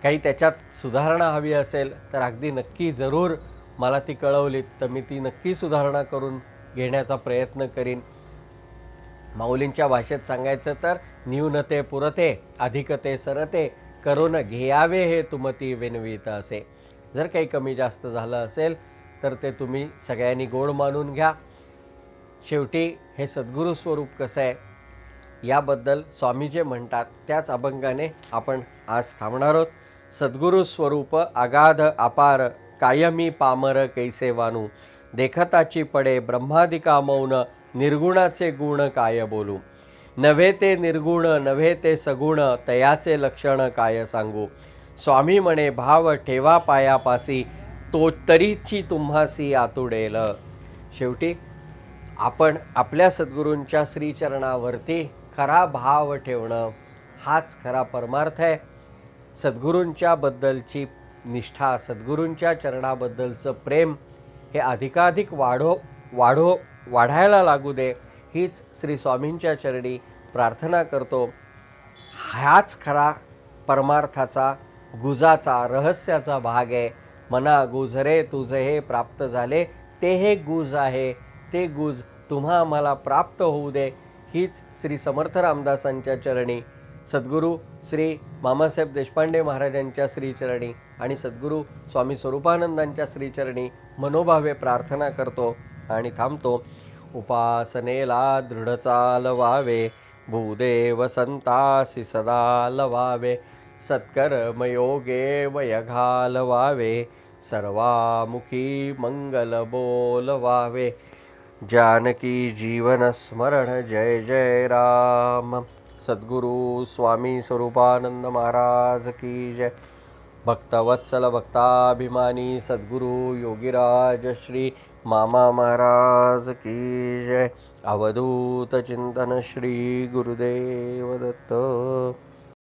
काही त्याच्यात सुधारणा हवी असेल तर अगदी नक्की जरूर मला ती कळवलीत तर मी ती नक्की सुधारणा करून घेण्याचा प्रयत्न करीन. माऊलींच्या भाषेत सांगायचं तर न्यूनते पुरते अधिकते सरते करून घ्यावे हे तुमती विनवित असे. जर काही कमी जास्त झालं असेल तर ते तुम्ही सगळ्यांनी गोड मानून घ्या. शेवटी हे सद्गुरू स्वरूप कसं आहे याबद्दल स्वामी जे म्हणतात त्याच अभंगाने आपण आज थांबणार आहोत. सद्गुरू स्वरूप अगाध अपार कायमी पामर कैसे वानू देखताची पडे ब्रह्मादिका मौन निर्गुणाचे गुण काय बोलू नव्हे ते निर्गुण नव्हे ते सगुण तयाचे लक्षण काय सांगू स्वामी म्हणे भाव ठेवा पायापासी तो तरीची तुम्हासी आतुडेल. शेवटी आपण आपल्या सद्गुरूंच्या श्रीचरणावरती खरा भाव ठेवणं हाच खरा परमार्थ आहे. सद्गुरूंच्या बद्दलची निष्ठा, सद्गुरूंच्या चरणाबद्दलचं प्रेम हे अधिकाधिक वाढायला लागू दे, हीच श्री स्वामींच्या चरणी प्रार्थना करतो. हाच खरा परमार्थाचा, गुजाचा, रहस्याचा भाग आहे. मना गुजरे तुझे हे प्राप्त झाले, ते हे गुज आहे, ते गुज तुम्हा आम्हाला प्राप्त होऊ दे, हीच श्री समर्थ रामदासांच्या चरणी, सद्गुरू श्री मामासाहेब देशपांडे महाराजांच्या श्रीचरणी आणि सद्गुरू स्वामी स्वरूपानंदांच्या श्रीचरणी मनोभावे प्रार्थना करतो आणि थांबतो. उपासनेला दृढ चालवावे, भूदेव संतासी सदा लवावे, सत्कर्मयोगे वय घालवावे, सर्वामुखी मंगल बोलवावे. जानकी जीवन स्मरण जय जय राम. सद्गुरू स्वामी स्वरूपानंद महाराज की जय. भक्तवत्सल भक्ताभिमानी सद्गुरू योगीराज श्री मामा महाराज की जय. अवधूत चिंतन श्री गुरुदेव दत्त.